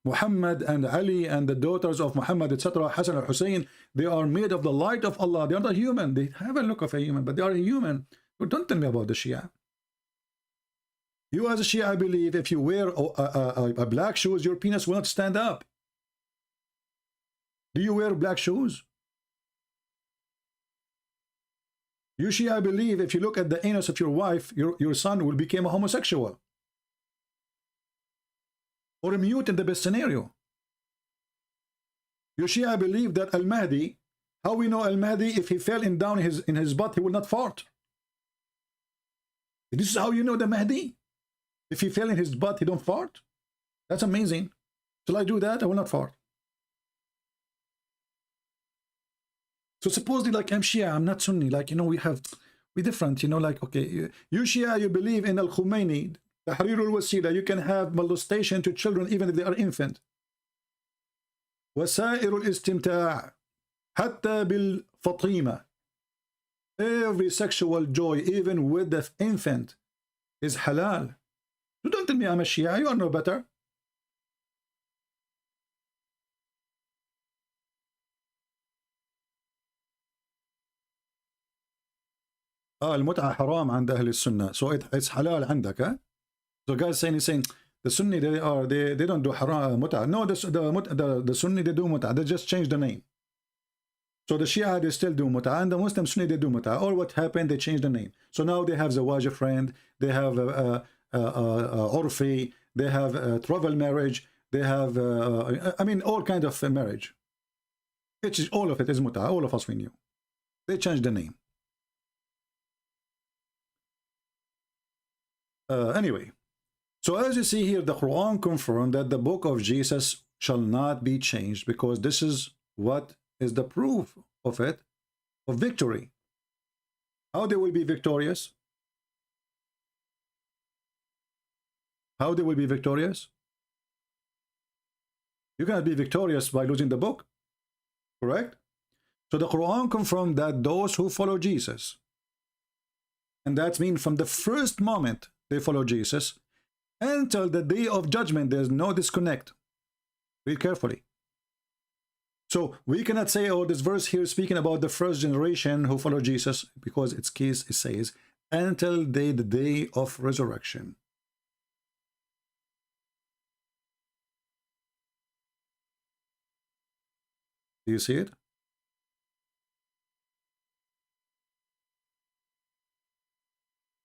Muhammad and Ali and the daughters of Muhammad, etc., Hassan and Hussein, they are made of the light of Allah. They are not human. They have a look of a human, but they are a human. But don't tell me about the Shia. You as a Shia, I believe if you wear a black shoes, your penis will not stand up. Do you wear black shoes? You Shia, I believe if you look at the anus of your wife, your son will become a homosexual. Or a mute in the best scenario. You Shia, I believe that Al-Mahdi, how we know Al-Mahdi, if he fell down in his butt, he will not fart. This is how you know the Mahdi. If he fell in his butt, he don't fart. That's amazing. Shall I do that? I will not fart. So supposedly, like, I'm Shia, I'm not Sunni. Like, you know, we're different. You know, like, okay, you Shia, you believe in Al-Khomeini, Tahrir al-Wasila, you can have molestation to children even if they are infant. وسائر الاستمتاع حتى بالفطيمة. Every sexual joy, even with the infant, is halal. You don't tell me I'm a Shia, you are no better. المتعة حرام عند أهل السنة. So it's halal عندك, huh? So guys saying the Sunni they don't do haram mut'ah. No, the Sunni they do mut'ah. They just change the name. So the Shia they still do mut'ah, and the Muslim Sunni they do mut'ah. All what happened, they changed the name. So now they have zawaj friend, they have urfi, they have travel marriage, they have I mean all kind of marriage. All of it is mut'ah. All of us we knew. They changed the name. Anyway. So as you see here, the Quran confirmed that the book of Jesus shall not be changed because this is what is the proof of it, of victory. How they will be victorious? How they will be victorious? You cannot be victorious by losing the book, correct? So the Quran confirmed that those who follow Jesus, and that means from the first moment they follow Jesus, until the day of judgment, there's no disconnect. Read carefully. So we cannot say, oh, this verse here is speaking about the first generation who follow Jesus, because its case it says, until the day of resurrection. Do you see it?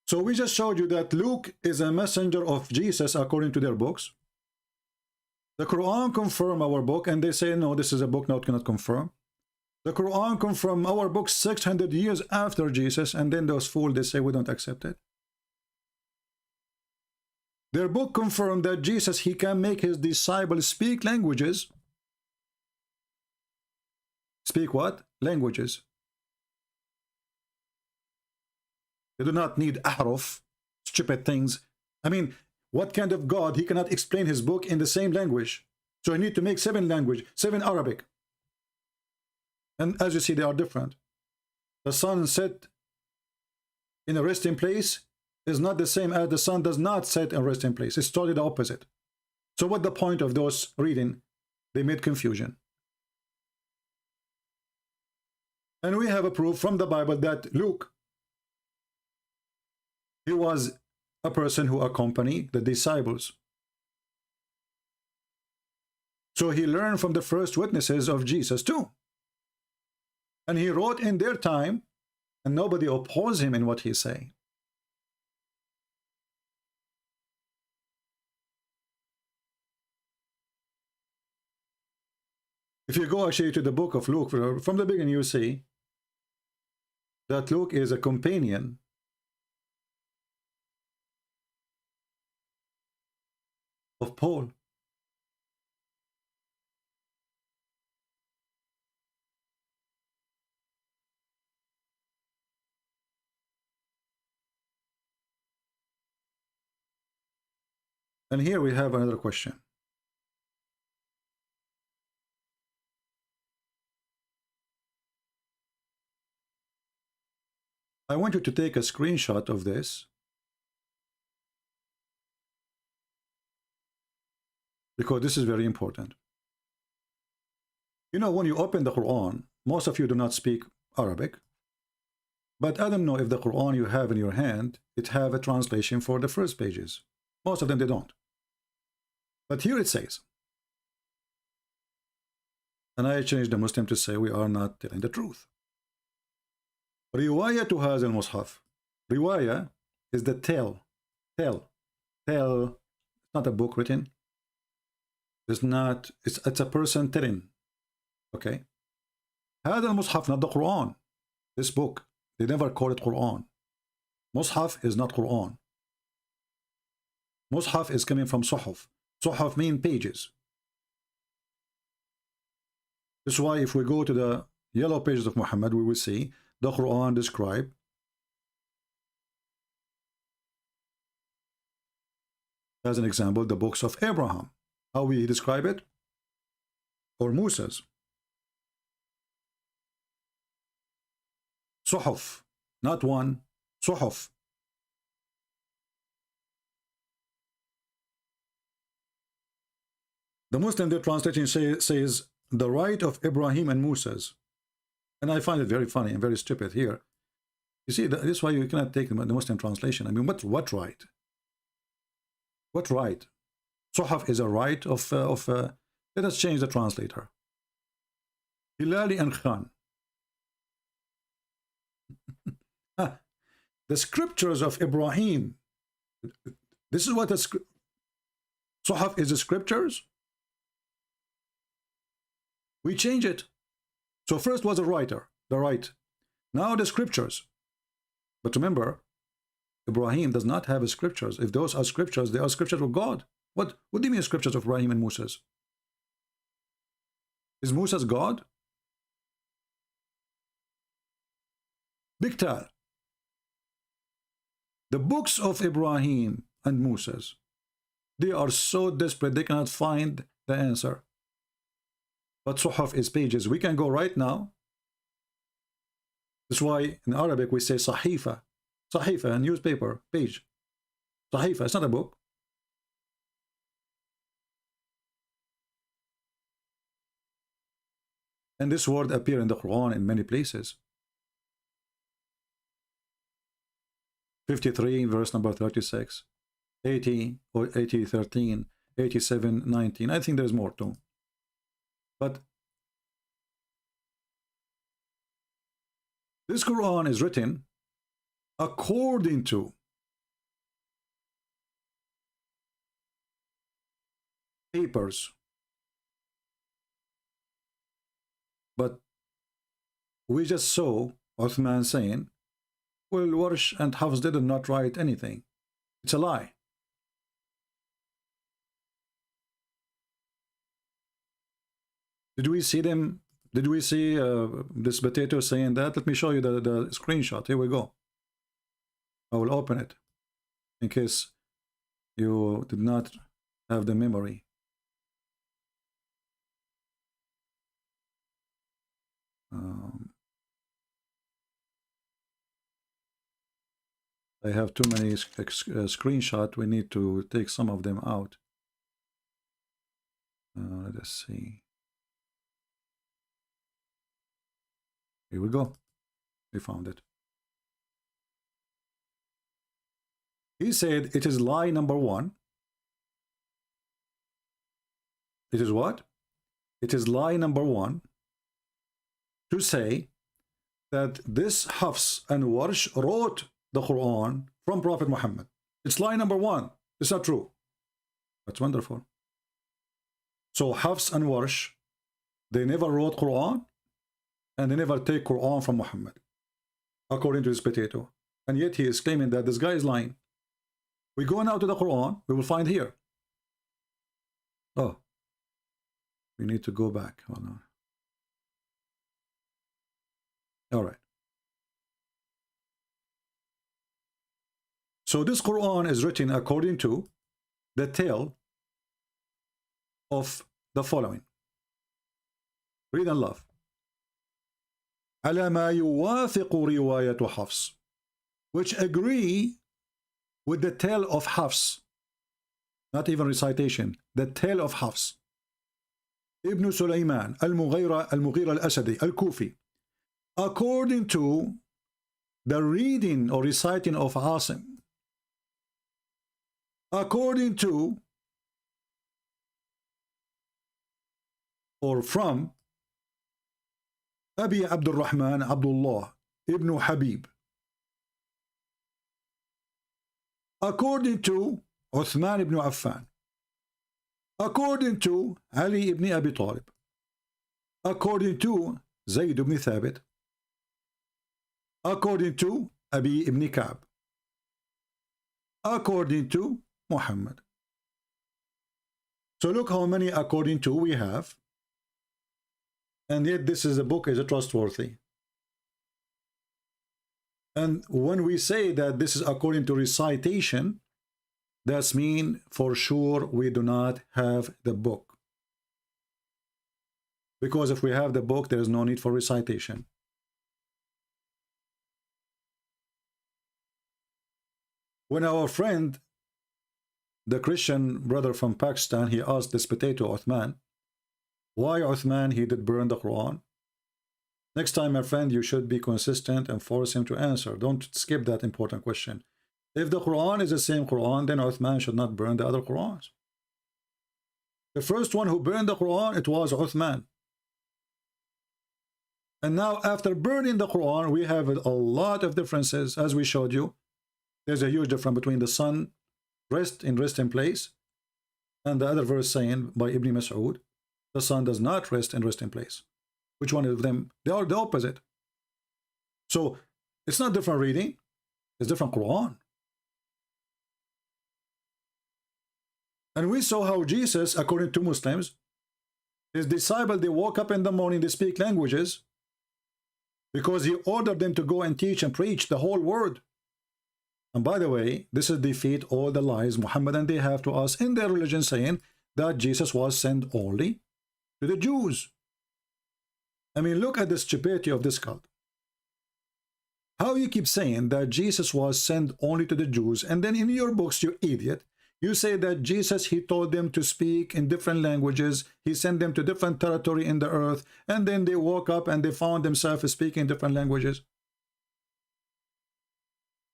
So we just showed you that Luke is a messenger of Jesus according to their books. The Quran confirm our book, and they say, no, this is a book now cannot confirm. The Quran confirm our book 600 years after Jesus, and then those fools, they say we don't accept it. Their book confirmed that Jesus, he can make his disciples speak languages. Speak what? Languages. They do not need ahruf, stupid things. I mean, what kind of God? He cannot explain his book in the same language. So he need to make 7 languages, 7 Arabic. And as you see, they are different. The sun set in a resting place is not the same as the sun does not set in a resting place. It's totally the opposite. So what the point of those reading? They made confusion. And we have a proof from the Bible that Luke, he was a person who accompanied the disciples. So he learned from the first witnesses of Jesus too. And he wrote in their time, and nobody opposed him in what he's saying. If you go actually to the book of Luke, from the beginning you see that Luke is a companion of Paul. And here we have another question. I want you to take a screenshot of this, because this is very important. You know, when you open the Quran, most of you do not speak Arabic, but I don't know if the Quran you have in your hand, it have a translation for the first pages. Most of them, they don't. But here it says, and I changed the Muslim to say we are not telling the truth. Riwayah to هذا المصحف. Riwayah is the tell. It's not a book written. It's not, it's a person telling. Okay. هذا المصحف, not the Quran. This book, they never call it Quran. Mus'haf is not Quran. Mus'haf is coming from suhuf. Suhuf mean pages. This is why if we go to the yellow pages of Muhammad, we will see the Quran described as an example the books of Abraham. How we describe it? Or Moses. Suhuf, not one, suhuf. The Muslim, their translation says the right of Ibrahim and Moses. And I find it very funny and very stupid here. You see, this is why you cannot take the Muslim translation. I mean, what right? What right? Suhaf is a right of let us change the translator. Hilali and Khan. The scriptures of Ibrahim. This is what the Suhaf is, the scriptures. We change it. So first was a writer, the right. Now the scriptures. But remember, Ibrahim does not have scriptures. If those are scriptures, they are scriptures of God. What do you mean scriptures of Ibrahim and Moses? Is Moses God? Biktal. The books of Ibrahim and Moses, they are so desperate they cannot find the answer. But suhaf is pages. We can go right now. That's why in Arabic we say sahifa. Sahifa, a newspaper, page. Sahifa, it's not a book. And this word appears in the Quran in many places. 53, verse number 36. 80, or 80, 13. 87, 19. I think there's more too. But this Quran is written according to papers. But we just saw Uthman saying, well, Warsh and Hafs did not write anything. It's a lie. Did we see them? Did we see this potato saying that? Let me show you the screenshot. Here we go. I will open it in case you did not have the memory. I have too many screenshots. We need to take some of them out. Let us see. Here we go. We found it. He said it is lie number 1. It is what? it is lie number one to say that this Hafs and Warsh wrote the Quran from Prophet Muhammad. It's lie number one. It's not true. That's wonderful. So Hafs and Warsh, they never wrote Quran, and they never take Quran from Muhammad, according to this potato. And yet he is claiming that this guy is lying. We go now to the Quran, we will find here. Oh, we need to go back. Hold on. All right. So this Quran is written according to the tale of the following. Read and love. على ما يوافق رواية حفص, which agree with the tale of Hafs, not even recitation, the tale of Hafs. Ibn Sulaiman al-Mughira al-Asadi al-Kufi, according to the reading or reciting of Asim, according to or from Abi Abdul Rahman Abdullah ibn Habib, according to Uthman ibn Affan, according to Ali ibn Abi Talib, according to Zayd ibn Thabit, according to Abi ibn Ka'b, according to Muhammad. So look how many according to we have, and yet this is a book is trustworthy. And when we say that this is according to recitation, that's mean for sure we do not have the book. Because if we have the book, there is no need for recitation. When our friend, the Christian brother from Pakistan, he asked this potato Uthman, why Uthman he did burn the Quran? Next time, my friend, you should be consistent and force him to answer. Don't skip that important question. If the Quran is the same Quran, then Uthman should not burn the other Qurans. The first one who burned the Quran, it was Uthman. And now after burning the Quran, we have a lot of differences, as we showed you. There's a huge difference between the sun rest in place, and the other verse saying by Ibn Mas'ud, the sun does not rest in place. Which one of them? They are the opposite. So it's not different reading, it's different Quran. And we saw how Jesus, according to Muslims, his disciples, they woke up in the morning, they speak languages, because he ordered them to go and teach and preach the whole word. And by the way, this is defeat all the lies Muhammad and they have to us in their religion, saying that Jesus was sent only to the Jews. I mean, look at the stupidity of this cult. How you keep saying that Jesus was sent only to the Jews, and then in your books, you idiot, you say that Jesus, he told them to speak in different languages, he sent them to different territory in the earth, and then they woke up and they found themselves speaking different languages.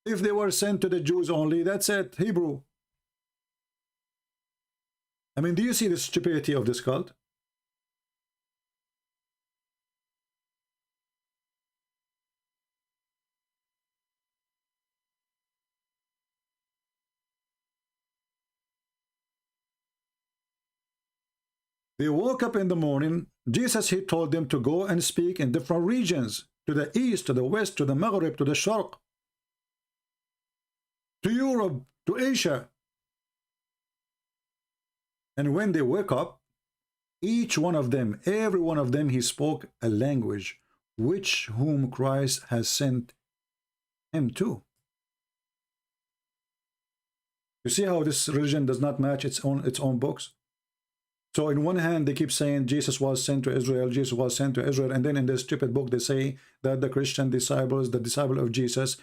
If they were sent to the Jews only, that's it, Hebrew. I mean, do you see the stupidity of this cult? They woke up in the morning. Jesus, he told them to go and speak in different regions, to the east, to the west, to the Maghrib, to the Sharq, to Europe, to Asia. And when they wake up, each one of them, every one of them, he spoke a language which whom Christ has sent him to. You see how this religion does not match its own books? So in one hand, they keep saying Jesus was sent to Israel, Jesus was sent to Israel, and then in this stupid book, they say that the Christian disciples, the disciple of Jesus,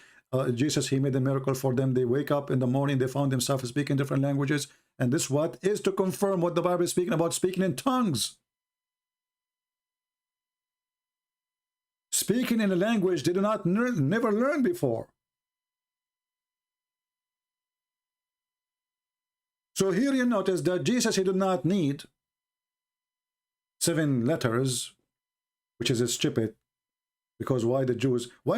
Jesus, he made a miracle for them. They wake up in the morning, they found themselves speaking different languages, and this what is to confirm what the Bible is speaking about, speaking in tongues. Speaking in a language they do not never learn before. So here you notice that Jesus, he did not need 7 letters, which is stupid, because why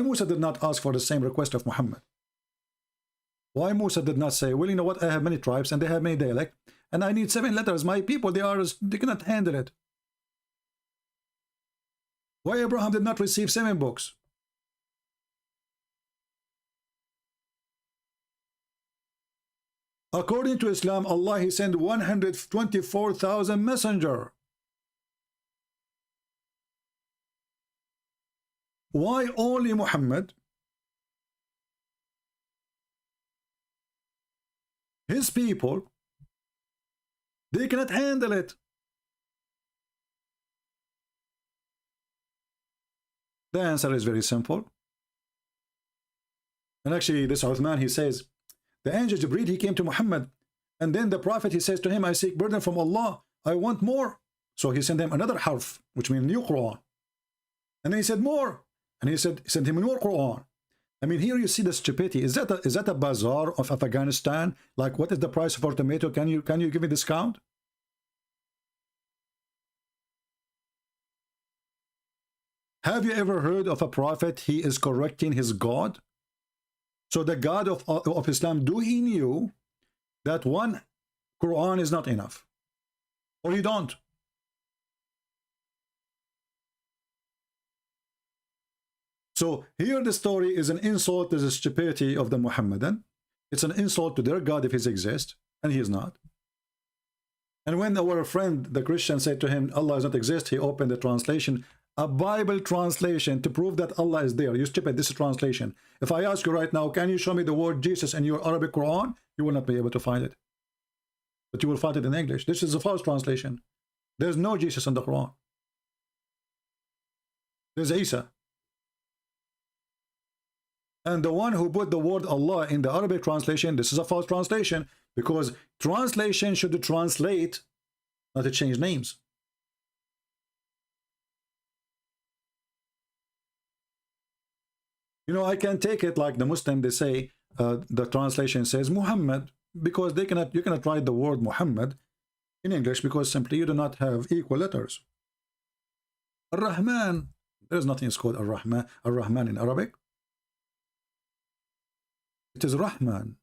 Musa did not ask for the same request of Muhammad? Why Musa did not say, well, you know what, I have many tribes and they have many dialects, and I need 7 letters. My people, they cannot handle it. Why Abraham did not receive 7 books? According to Islam, Allah, He sent 124,000 messengers. Why only Muhammad? His people, they cannot handle it. The answer is very simple. And actually, this Uthman, he says, the angel Jibreel, he came to Muhammad, and then the prophet, he says to him, I seek burden from Allah, I want more. So he sent him another harf, which means new Quran. And then he said more. And he said, send him more Quran. I mean, here you see the stupidity. Is that a bazaar of Afghanistan? Like, what is the price for tomato? Can you give me discount? Have you ever heard of a prophet, he is correcting his God? So the God of Islam, do he knew that one Quran is not enough? Or you don't? So here the story is an insult to the stupidity of the Muhammadan. It's an insult to their God if he exists, and he is not. And when our friend, the Christian, said to him, Allah does not exist, he opened the translation, a Bible translation, to prove that Allah is there. You stupid, this is translation. If I ask you right now, can you show me the word Jesus in your Arabic Quran? You will not be able to find it. But you will find it in English. This is a false translation. There's no Jesus in the Quran. There's Isa. And the one who put the word Allah in the Arabic translation, this is a false translation, because translation should translate, not to change names. You know, I can take it like the Muslim, they say, the translation says Muhammad, because you cannot write the word Muhammad in English, because simply you do not have equal letters. Ar-Rahman, there's nothing called Ar-Rahman in Arabic. It is Rahman.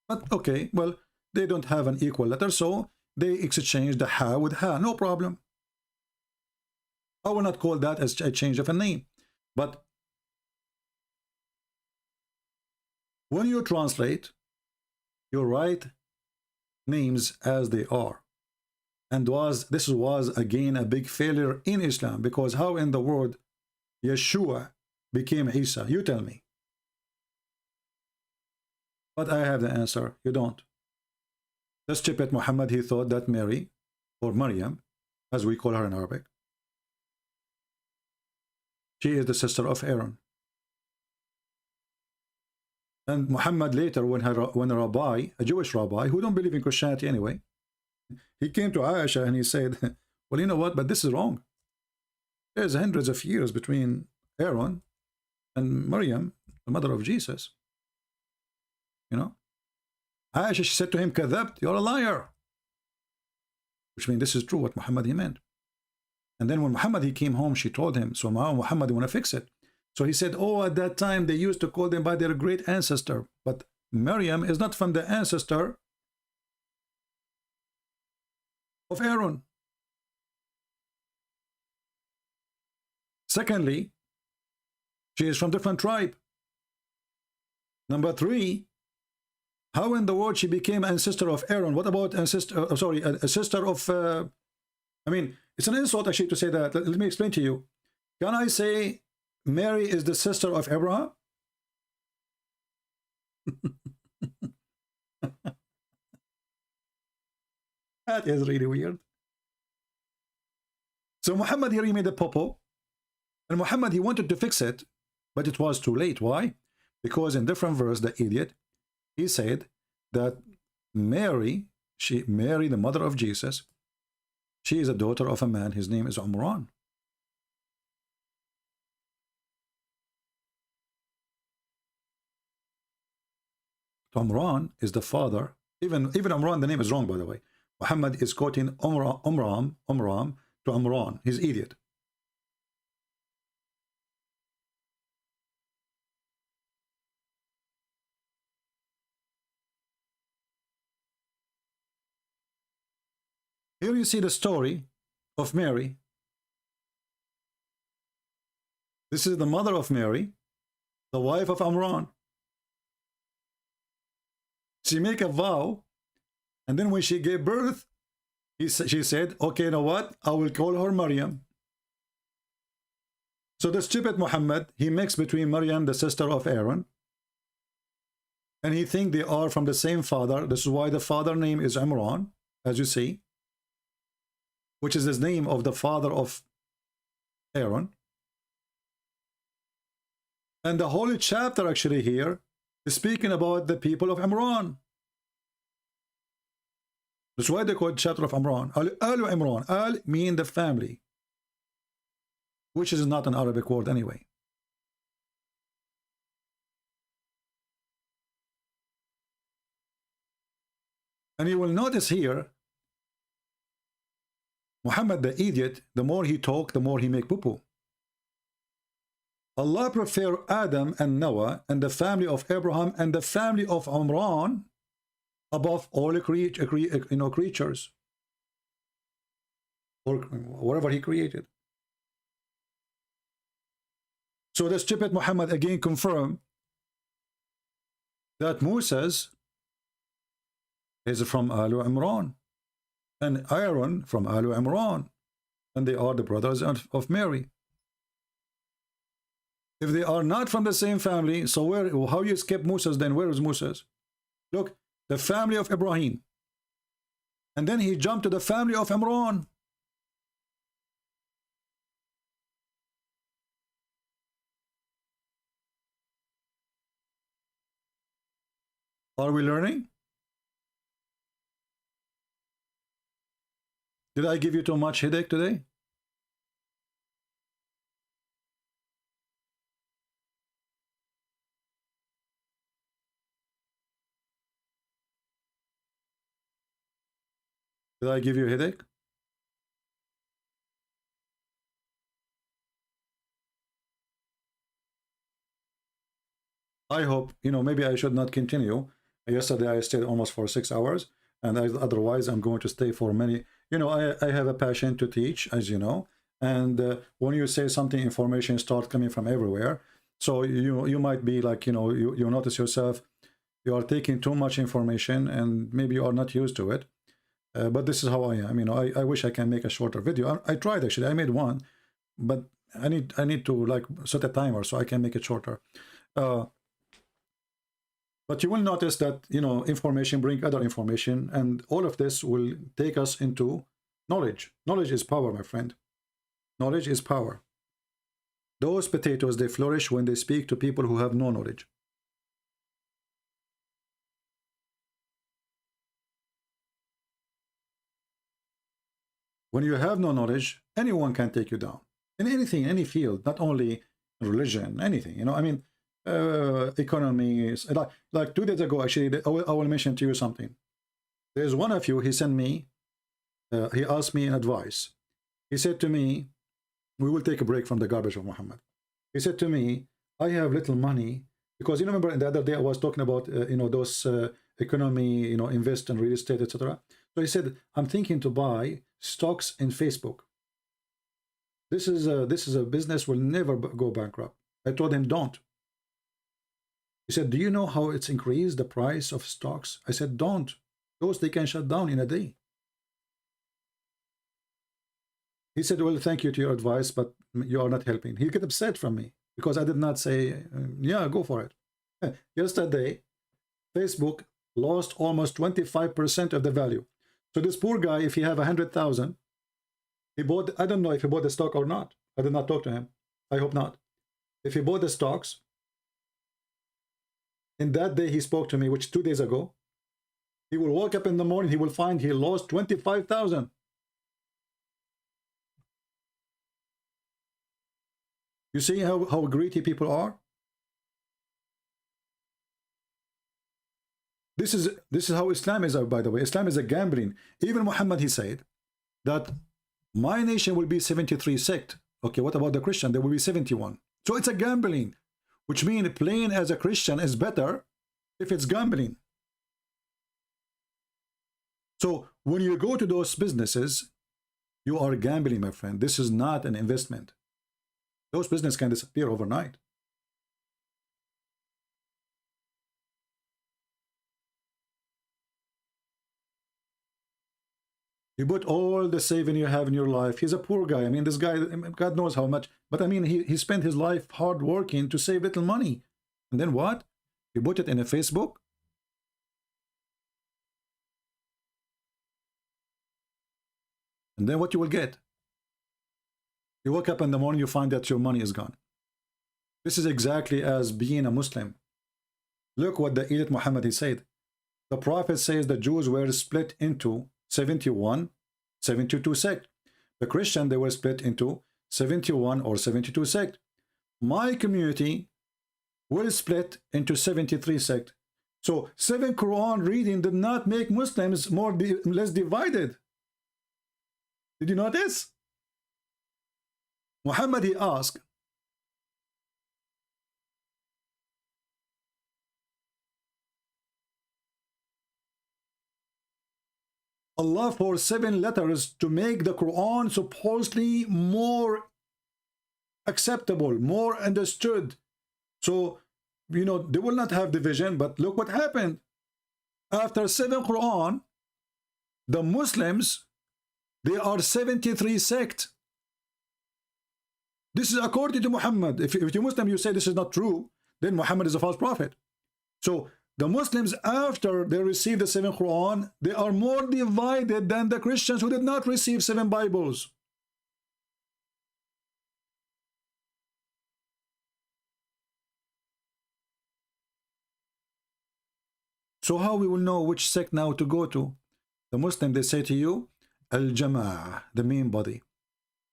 But okay, well, they don't have an equal letter, so they exchange the ha with ha, no problem. I will not call that as a change of a name. But when you translate, you write names as they are. And this was again a big failure in Islam, because how in the world Yeshua became Isa? You tell me. But I have the answer. You don't. The stupid Muhammad, he thought that Mary, or Maryam, as we call her in Arabic, she is the sister of Aaron. And Muhammad later, when a rabbi, a Jewish rabbi, who don't believe in Christianity anyway, he came to Aisha and he said, well, you know what, but this is wrong. There's hundreds of years between Aaron and Maryam, the mother of Jesus. You know, Aisha, she said to him, Kadhabt, you're a liar. Which means this is true what Muhammad he meant. And then when Muhammad he came home, she told him, so now Muhammad want to fix it. So he said, oh, at that time they used to call them by their great ancestor. But Maryam is not from the ancestor of Aaron. Secondly, she is from different tribe. Number 3, how in the world she became ancestor of Aaron? What about a sister of, I mean, it's an insult actually to say that. Let me explain to you. Can I say Mary is the sister of Abraham? That is really weird. So Muhammad here, he made a popo, and Muhammad, he wanted to fix it, but it was too late. Why? Because in different verse, the idiot, he said that Mary, Mary, the mother of Jesus, she is a daughter of a man, his name is Umran. Umran is the father, even Umran, the name is wrong, by the way. Muhammad is quoting Umram, to Imran. He's idiot. Here you see the story of Mary. This is the mother of Mary, the wife of Imran. She make a vow, and then when she gave birth, she said, okay, you know what? I will call her Maryam. So the stupid Muhammad, he mixed between Maryam, the sister of Aaron, and he think they are from the same father. This is why the father name is Imran, as you see, which is the name of the father of Aaron. And the holy chapter actually here is speaking about the people of Imran. That's why they call it chapter of Imran. Al Imran. Al mean the family, which is not an Arabic word anyway. And you will notice here, Muhammad the idiot, the more he talk, the more he make poo-poo. Allah prefer Adam and Noah and the family of Abraham and the family of Imran above all creatures, or whatever he created. So the stupid Muhammad again confirmed that Moses is from Alu Imran and Aaron from Alu Imran, and they are the brothers of Mary. If they are not from the same family, so how you skip Moses then? Where is Moses? Look, the family of Ibrahim, and then he jumped to the family of Imran. Are we learning? Did I give you too much headache today? Did I give you a headache? I hope, maybe I should not continue. Yesterday I stayed almost for 6 hours, and otherwise I'm going to stay for many. I have a passion to teach, as you know, and when you say something, information starts coming from everywhere. So you might be like, you notice yourself, you are taking too much information, and maybe you are not used to it. But this is how I am. I wish I can make a shorter video. I tried actually. I made one, but I need to like set a timer so I can make it shorter. But you will notice that information bring other information, and all of this will take us into knowledge. Knowledge is power, my friend. Knowledge is power. Those potatoes, they flourish when they speak to people who have no knowledge. When you have no knowledge, anyone can take you down in anything, any field, not only religion, anything. Economy. Like 2 days ago, actually, I will mention to you something. There's one of you. He sent me. He asked me an advice. He said to me, "We will take a break from the garbage of Muhammad." He said to me, "I have little money because remember the other day I was talking about those economy, invest in real estate, etc." So he said, "I'm thinking to buy stocks in Facebook. This is a business will never go bankrupt." I told him, "Don't." He said, "Do you know how it's increased the price of stocks?" I said, "Don't. Those they can shut down in a day." He said, "Well, thank you to your advice, but you are not helping." He'll get upset from me because I did not say, "Yeah, go for it." Yesterday, Facebook lost almost 25% of the value. So this poor guy, if he have 100,000, he bought, I don't know if he bought the stock or not. I did not talk to him. I hope not. If he bought the stocks, in that day he spoke to me, which 2 days ago, he will wake up in the morning, he will find he lost 25,000. You see how greedy people are? This is how Islam is, by the way. Islam is a gambling. Even Muhammad, he said that My nation will be 73 sect. Okay, what about the Christian? There will be 71. So it's a gambling, which means playing as a Christian is better if it's gambling. So when you go to those businesses, you are gambling, my friend. This is not an investment. Those businesses can disappear overnight. You put all the saving you have in your life. He's a poor guy. I mean, this guy, God knows how much. But I mean, he spent his life hard working to save little money. And then what? You put it in a Facebook? And then what you will get? You wake up in the morning, you find that your money is gone. This is exactly as being a Muslim. Look what the Prophet Muhammad said. The Prophet says the Jews were split into 71, 72 sect. The Christian, they were split into 71 or 72 sect. My community will split into 73 sect. So 7 Quran reading did not make Muslims less divided. Did you notice? Muhammad, he asked, Allah for 7 letters to make the Quran supposedly more acceptable, more understood. So, you know, they will not have division, but look what happened. After 7 Quran, the Muslims, they are 73 sect. This is according to Muhammad. If you're Muslim, you say this is not true, then Muhammad is a false prophet. So the Muslims, after they receive the 7 Quran, they are more divided than the Christians who did not receive 7 Bibles. So how we will know which sect now to go to? The Muslim, they say to you, Al-Jama'ah, the main body.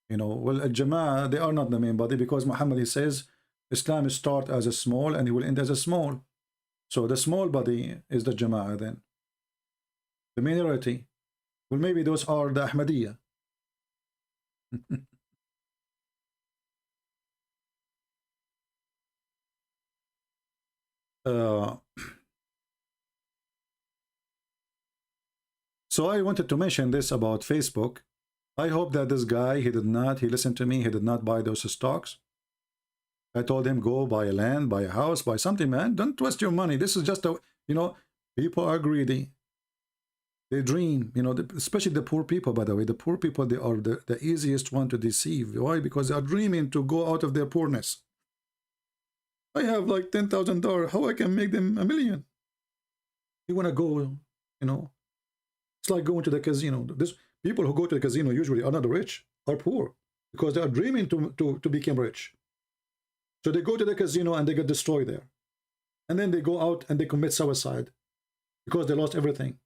You know, well, Al-Jama'ah, they are not the main body, because Muhammad, he says, Islam start as a small and he will end as a small. So the small body is the Jama'ah then. The minority, well, maybe those are the Ahmadiyya. So I wanted to mention this about Facebook. I hope that this guy, he listened to me, he did not buy those stocks. I told him, go buy a land, buy a house, buy something, man. Don't twist your money. This is just a, you know, people are greedy. They dream, you know, especially the poor people, by the way. The poor people, they are the easiest one to deceive. Why? Because they are dreaming to go out of their poorness. I have like $10,000. How I can make them $1 million? You want to go, you know, it's like going to the casino. This people who go to the casino usually are not rich, are poor, because they are dreaming to become rich. So they go to the casino and they get destroyed there. And then they go out and they commit suicide because they lost everything.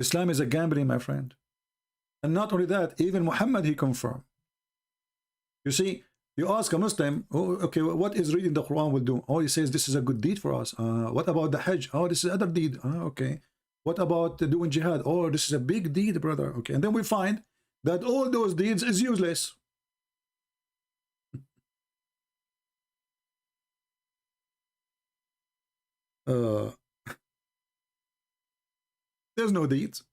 Islam is a gambling, my friend. And not only that, even Muhammad, he confirmed. You see, you ask a Muslim, oh, okay, what is reading the Quran will do? Oh, he says this is a good deed for us. What about the Hajj? Oh, this is other deed. Okay. What about doing jihad? Oh, this is a big deed, brother. Okay. And then we find that all those deeds is useless. There's no deeds.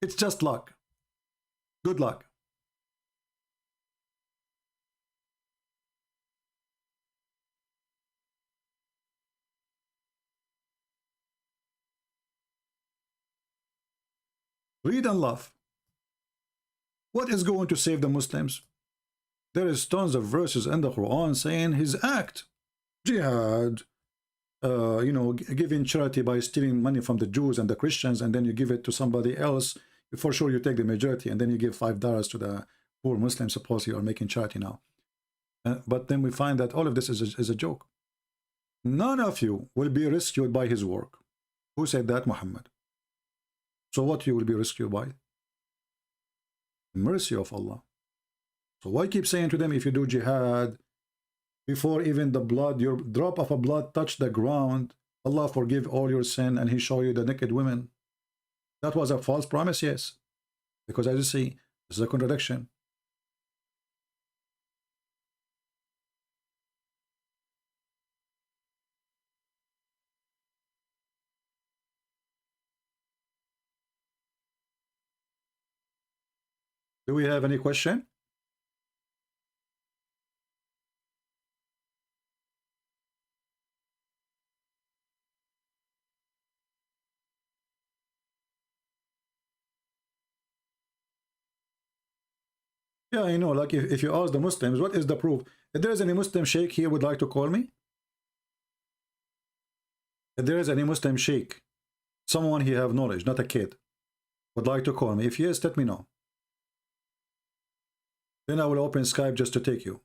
It's just luck. Good luck. Read and laugh. What is going to save the Muslims? There is tons of verses in the Quran saying his act. Jihad, you know, giving charity by stealing money from the Jews and the Christians, and then you give it to somebody else. For sure, you take the majority, and then you give $5 to the poor Muslims. Suppose you are making charity now. But then we find that all of this is a joke. None of you will be rescued by his work. Who said that? Muhammad. So what you will be rescued by? The mercy of Allah. So why keep saying to them, if you do jihad, before even the blood, your drop of a blood touched the ground, Allah forgive all your sin and he show you the naked women. That was a false promise, yes. Because as you see, this is a contradiction. Do we have any question? Yeah, I know, like if you ask the Muslims, what is the proof? If there is any Muslim sheikh here would like to call me? If there is any Muslim sheikh, someone he have knowledge, not a kid, would like to call me. If yes, let me know. Then I will open Skype just to take you.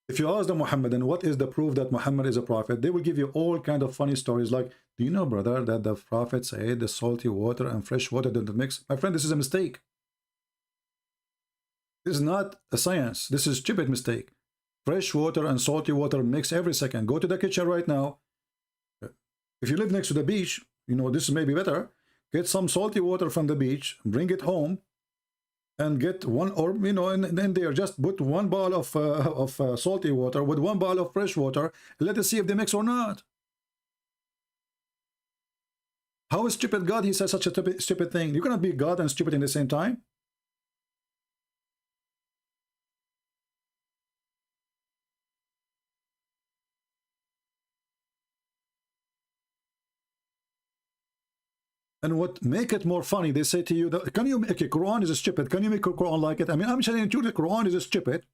If you ask the Muhammadan, what is the proof that Muhammad is a prophet? They will give you all kind of funny stories like, do you know, brother, that the prophet said the salty water and fresh water don't mix? My friend, this is a mistake. This is not a science. This is a stupid mistake. Fresh water and salty water mix every second. Go to the kitchen right now. If you live next to the beach, you know, this may be better. Get some salty water from the beach, bring it home, and get one, or, you know, and then there, just put one bottle of salty water with one bottle of fresh water, and let us see if they mix or not. How is stupid God? He says such a stupid thing. You cannot be God and stupid in the same time. And what make it more funny, they say to you, that, can you make a Quran is stupid? Can you make a Quran like it? I mean, I'm telling you, the Quran is stupid.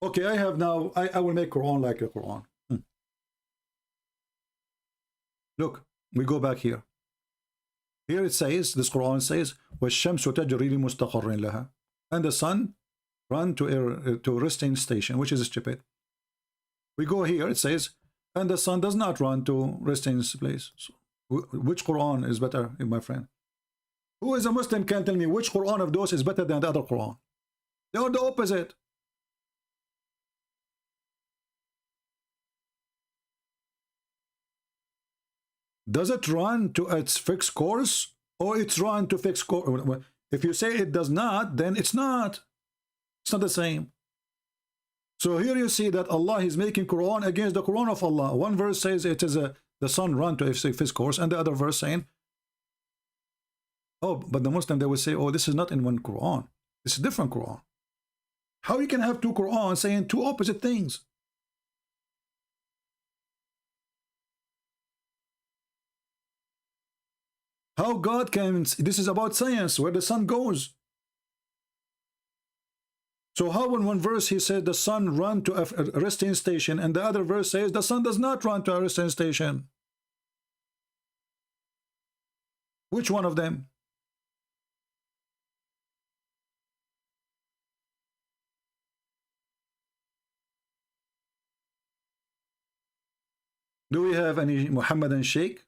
Okay, I have now, I will make Quran like the Quran. Look, we go back here. Here it says, this Quran says, وَالشَّمْسُ تَجْرِي لِمُسْتَقَرٍ لَهَا. And the sun run to a resting station, which is stupid. We go here, it says, and the sun does not run to resting place. So, which Quran is better, my friend? Who is a Muslim can tell me which Quran of those is better than the other Quran? They are the opposite. Does it run to its fixed course, or it's run to fixed course? If you say it does not, then it's not. It's not the same. So here you see that Allah is making Quran against the Quran of Allah. One verse says it is the sun run to its fixed course, and the other verse saying, oh, but the Muslim, they will say, oh, this is not in one Quran. This is a different Quran. How you can have two Qurans saying two opposite things? How God can, this is about science, where the sun goes. So how in one verse he said the sun run to a resting station, and the other verse says the sun does not run to a resting station? Which one of them? Do we have any Muhammadan Sheikh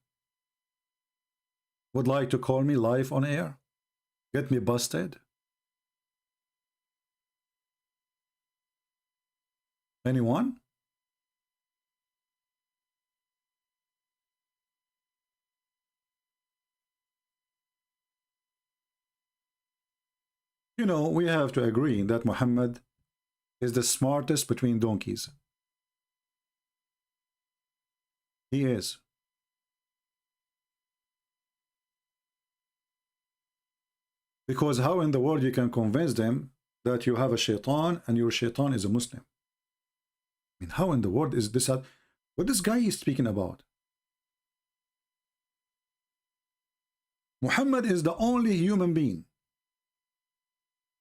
would like to call me live on air? Get me busted? Anyone? You know, we have to agree that Muhammad is the smartest between donkeys. He is. Because how in the world you can convince them that you have a shaitan and your shaitan is a Muslim? I mean, how in the world is this? What this guy is speaking about? Muhammad is the only human being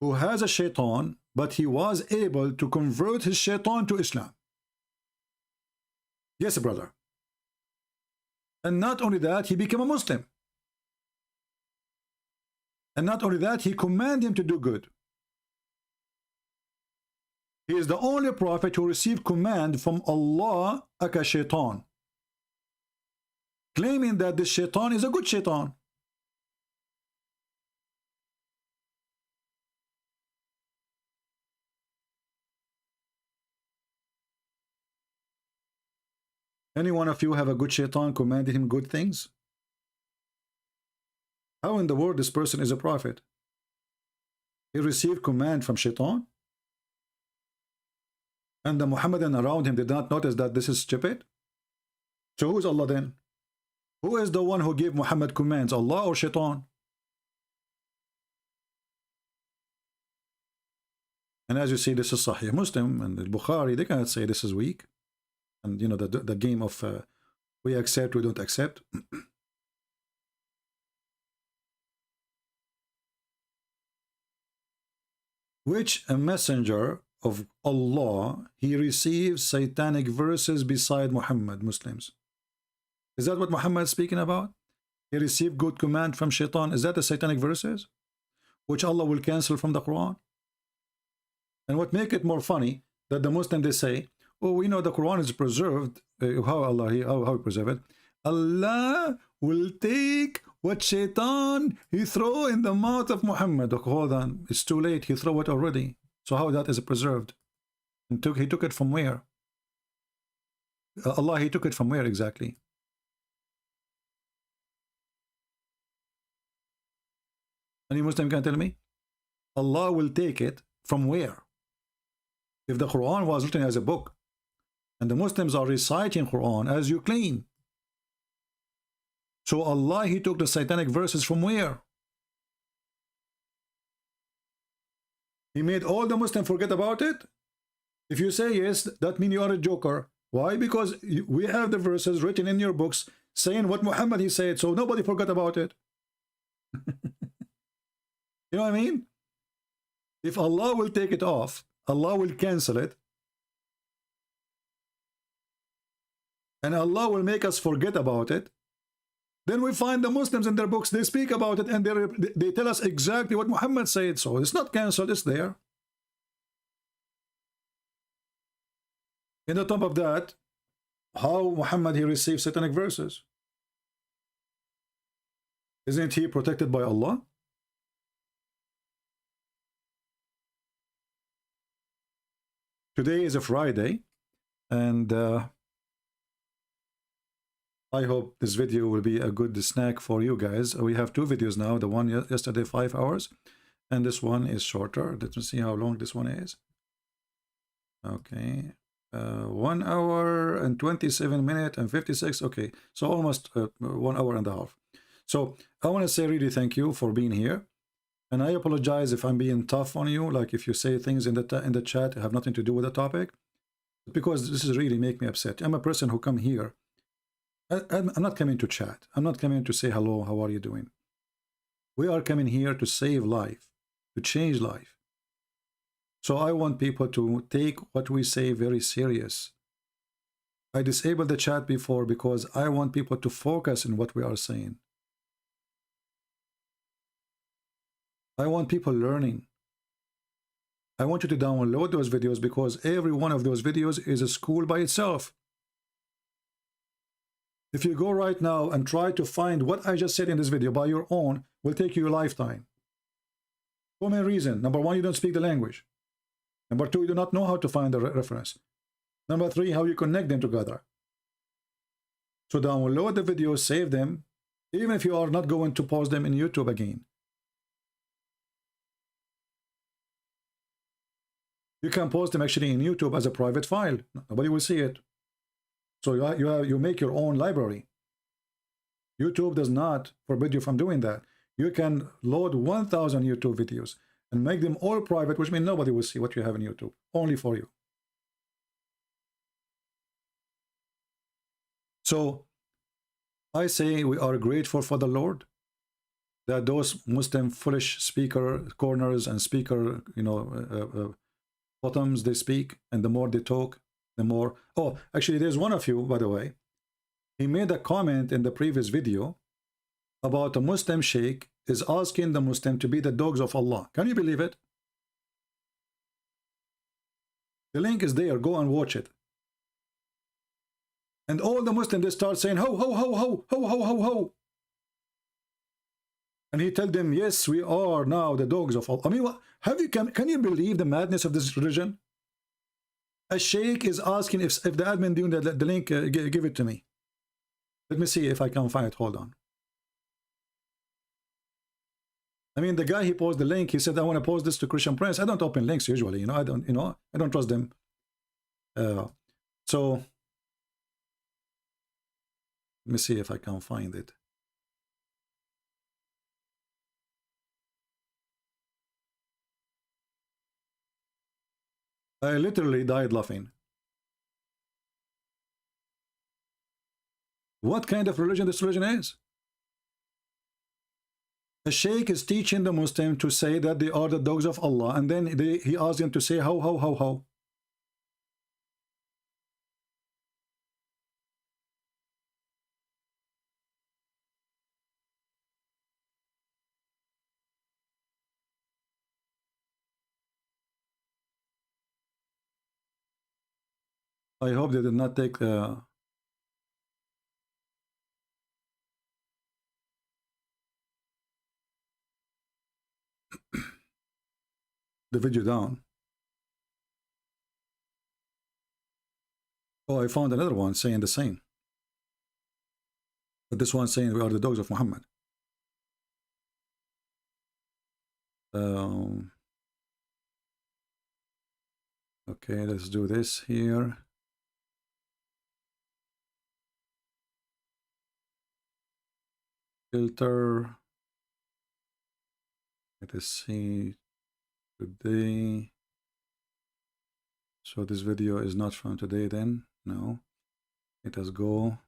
who has a shaitan, but he was able to convert his shaitan to Islam. Yes, brother. And not only that, he became a Muslim. And not only that, he commanded him to do good. He is the only prophet who received command from Allah like a shaitan, claiming that this shaitan is a good shaitan. Any one of you have a good shaitan commanded him good things? How in the world this person is a prophet? He received command from shaitan? And the Muhammadan around him did not notice that this is stupid? So who's Allah then? Who is the one who gave Muhammad commands, Allah or shaitan? And as you see, this is Sahih Muslim and the Bukhari. They cannot say this is weak. And you know, the game of we accept, we don't accept. Which a messenger of Allah, he receives satanic verses beside Muhammad, Muslims. Is that what Muhammad is speaking about? He received good command from shaitan. Is that the satanic verses? Which Allah will cancel from the Quran? And what make it more funny, that the Muslim, they say, oh, we know the Quran is preserved. How he preserve it? Allah will take what shaitan he throw in the mouth of Muhammad. Okay, hold on, it's too late. He throw it already. So how that is preserved? And he took it from where? Allah, he took it from where exactly? Any Muslim can tell me? Allah will take it from where? If the Quran was written as a book, and the Muslims are reciting Quran as you claim, so Allah, he took the satanic verses from where? He made all the Muslims forget about it? If you say yes, that means you are a joker. Why? Because we have the verses written in your books saying what Muhammad he said, so nobody forgot about it. You know what I mean? If Allah will take it off, Allah will cancel it, and Allah will make us forget about it, then we find the Muslims in their books, they speak about it, and they tell us exactly what Muhammad said. So it's not cancelled, it's there. In the top of that, how Muhammad he received satanic verses? Isn't he protected by Allah? Today is a Friday, and I hope this video will be a good snack for you guys. We have two videos now. The one yesterday, 5 hours, and this one is shorter. Let me see how long this one is. Okay, 1 hour and 27 minutes and 56. Okay, so almost 1 hour and a half. So I want to say really thank you for being here. And I apologize if I'm being tough on you, like if you say things in the chat that have nothing to do with the topic, because this is really make me upset. I'm a person who come here. I'm not coming to chat. I'm not coming to say hello, how are you doing? We are coming here to save life, to change life. So I want people to take what we say very serious. I disabled the chat before because I want people to focus on what we are saying. I want people learning. I want you to download those videos because every one of those videos is a school by itself. If you go right now and try to find what I just said in this video by your own, will take you a lifetime. For many reasons. Number one, you don't speak the language. Number two, you do not know how to find the reference. Number three, how you connect them together. So download the videos, save them, even if you are not going to post them in YouTube again. You can post them actually in YouTube as a private file. Nobody will see it. So you make your own library. YouTube does not forbid you from doing that. You can load 1,000 YouTube videos and make them all private, which means nobody will see what you have in YouTube. Only for you. So I say we are grateful for the Lord that those Muslim foolish speaker corners and speaker, bottoms, they speak, and the more they talk, the more. Oh, actually, there's one of you, by the way. He made a comment in the previous video about a Muslim sheikh is asking the Muslim to be the dogs of Allah. Can you believe it? The link is there. Go and watch it. And all the Muslims, they start saying, ho, ho, ho, ho, ho, ho, ho, ho. And he told them, yes, we are now the dogs of Allah. I mean, can you believe the madness of this religion? A sheikh is asking if the admin doing the link, give it to me. Let me see if I can find it. Hold on. I mean, the guy, he posted the link. He said, I want to post this to Christian Prince. I don't open links usually, you know. I don't trust them. So let me see if I can find it. I literally died laughing. What kind of religion this religion is? A sheikh is teaching the Muslim to say that they are the dogs of Allah, and then he asks them to say how. I hope they did not take the video down. Oh, I found another one saying the same. But this one saying we are the dogs of Muhammad. Okay, let's do this here. Filter. Let us see today. So this video is not from today then. No. Let us go.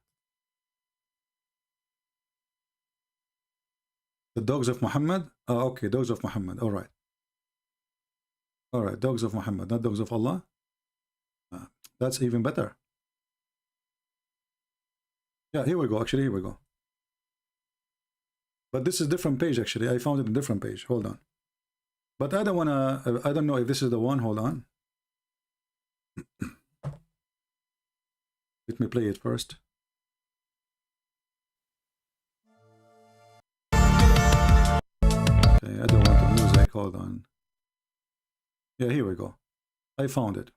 The dogs of Muhammad. Oh, okay, dogs of Muhammad. All right. All right, dogs of Muhammad, not dogs of Allah. That's even better. Yeah, here we go. Actually, here we go. But this is a different page, actually. I found it a different page. Hold on. But I don't want to, I don't know if this is the one. Hold on. Let me play it first. Okay, I don't want the music. Hold on. Yeah, here we go. I found it.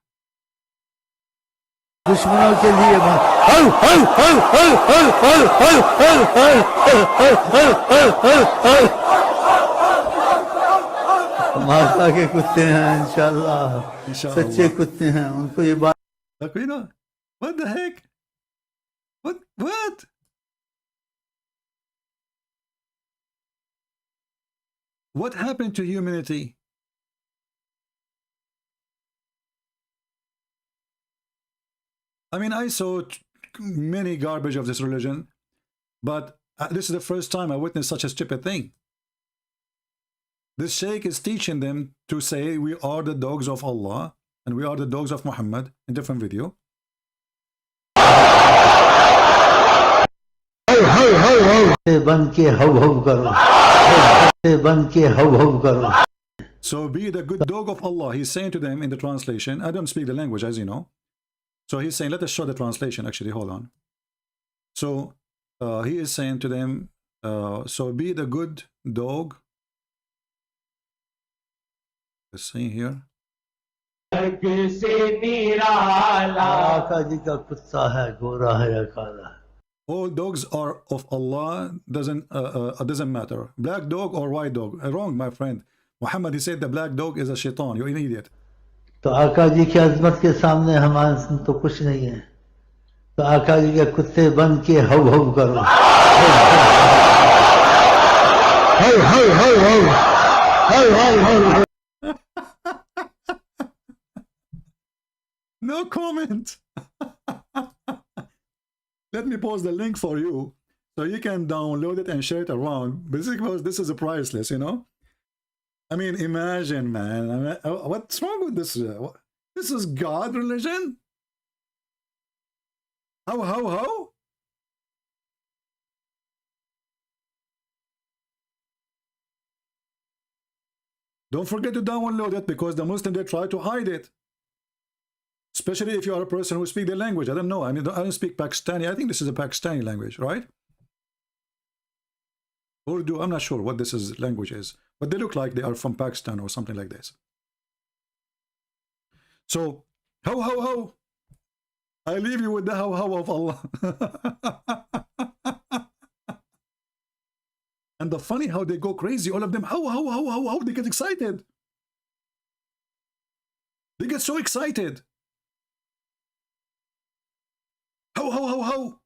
दुश्मनों के लिए माता के कुत्ते हैं इंशाल्लाह सच्चे कुत्ते हैं उनको ये बात What the heck? What? What happened to humanity? I mean, I saw many garbage of this religion, but this is the first time I witnessed such a stupid thing. This sheikh is teaching them to say we are the dogs of Allah and we are the dogs of Muhammad in different video. So be the good dog of Allah. He's saying to them in the translation. I don't speak the language, as you know. So he's saying, let us show the translation. Actually, hold on. So he is saying to them, so be the good dog. Let's see here. All dogs are of Allah. Doesn't matter. Black dog or white dog. Wrong, my friend. Muhammad, he said the black dog is a shaitan. You're an idiot. तो आका जी की अजमत के सामने हमारे तो कुछ नहीं है तो आका जी के कुत्ते बन के हव हव करो हव हव हव हव हव हव No comment. Let me post the link for you so you can download it and share it around. Basically, because this is a priceless, you know. I mean, imagine, man. I mean, what's wrong with this? This is God religion? How? Don't forget to download it because the Muslims, they try to hide it. Especially if you are a person who speaks their language. I don't know. I mean, I don't speak Pakistani. I think this is a Pakistani language, right? Urdu, I'm not sure what this language is. But they look like they are from Pakistan or something like this. So, How, how, how? I leave you with the how of Allah. And the funny how they go crazy, all of them, how, they get excited. They get so excited. How.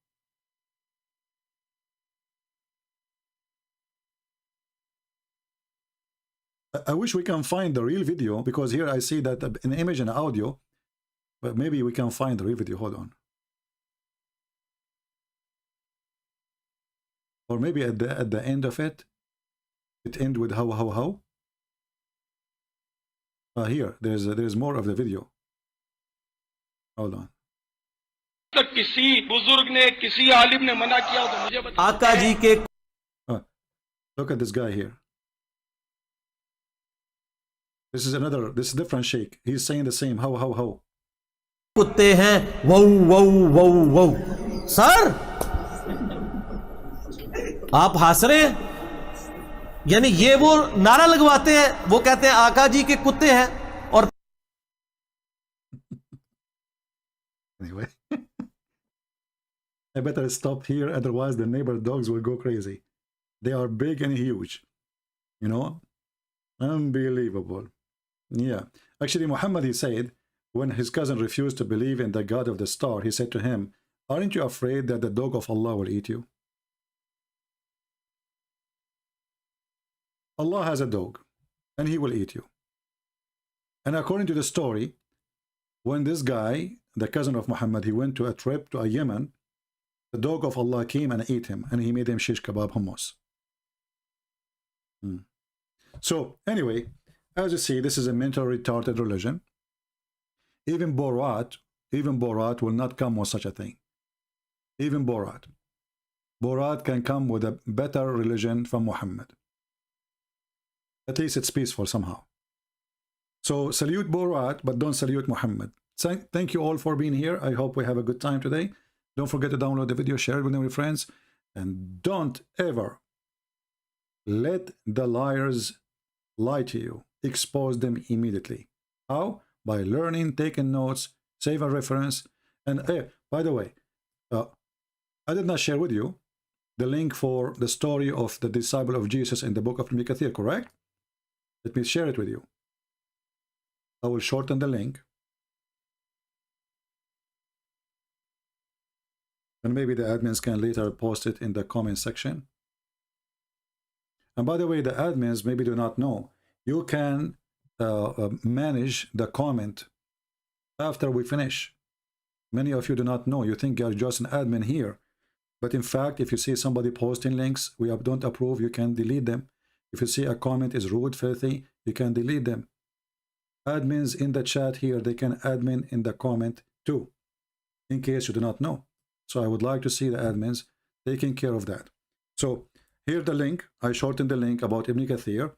I wish we can find the real video, because here I see that an image and audio, but maybe we can find the real video. Hold on. Or maybe at the end of it, it ends with how. Here, there's more of the video. Hold on. Look at this guy here. This is different sheikh. He's saying the same. How. कुत्ते हैं वो sir आप हंस रहे हैं, यानी ये वो नारा लगवाते हैं, वो कहते हैं आका जी के कुत्ते हैं और anyway. I better stop here, otherwise the neighbor dogs will go crazy. They are big and huge, you know. Unbelievable. Yeah, actually Muhammad, he said, when his cousin refused to believe in the God of the star, he said to him, aren't you afraid that the dog of Allah will eat you? Allah has a dog and he will eat you. And according to the story, when this guy, the cousin of Muhammad, he went to a trip to Yemen, the dog of Allah came and ate him, and he made him shish kebab hummus. So anyway, as you see, this is a mentally retarded religion. Even Borat will not come with such a thing. Even Borat can come with a better religion from Muhammad. At least it's peaceful somehow. So salute Borat, but don't salute Muhammad. Thank you all for being here. I hope we have a good time today. Don't forget to download the video, share it with your friends, and don't ever let the liars lie to you. Expose them immediately. How? By learning, taking notes, save a reference. And by the way, I did not share with you the link for the story of the disciple of Jesus in the book of Ibn Kathir, correct? Let me share it with you. I will shorten the link. And maybe the admins can later post it in the comment section. And by the way, the admins maybe do not know, you can manage the comment after we finish. Many of you do not know. You think you're just an admin here. But in fact, if you see somebody posting links we don't approve, you can delete them. If you see a comment is rude, filthy, you can delete them. Admins in the chat here, they can admin in the comment too, in case you do not know. So I would like to see the admins taking care of that. So here the link, I shortened the link about Ibn Kathir.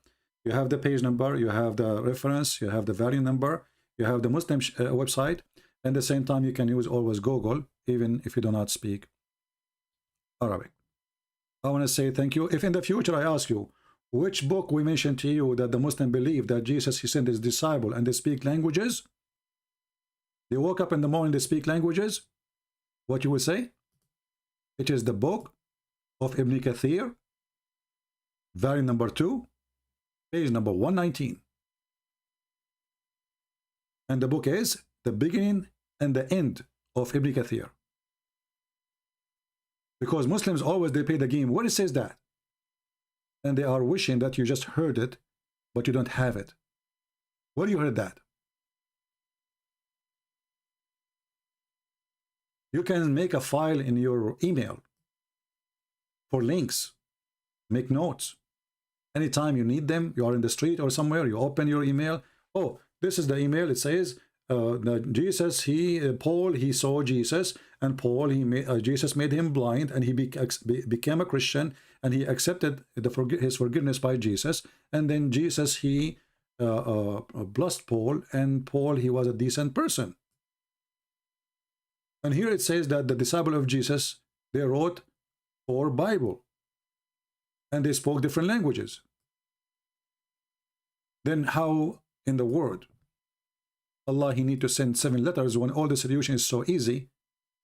You have the page number, you have the reference, you have the variant number, you have the Muslim website, and at the same time you can use always Google, even if you do not speak Arabic. I want to say thank you. If in the future I ask you, which book we mentioned to you that the Muslim believe that Jesus, he sent his disciple and they speak languages, they woke up in the morning, they speak languages, what you will say? It is the book of Ibn Kathir, variant number 2, page number 119. And the book is the beginning and the end of Ibn Kathir. Because Muslims always, they play the game. What it says that? And they are wishing that you just heard it, but you don't have it. Where you heard that? You can make a file in your email for links, make notes. Anytime you need them, you are in the street or somewhere, you open your email. Oh, this is the email. It says, Jesus, Paul, he saw Jesus, and Paul, Jesus made him blind, and he became a Christian, and he accepted his forgiveness by Jesus. And then Jesus, he blessed Paul, and Paul, he was a decent person. And here it says that the disciple of Jesus, they wrote 4 Bible, and they spoke different languages. Then how in the world Allah, he need to send 7 letters when all the solution is so easy?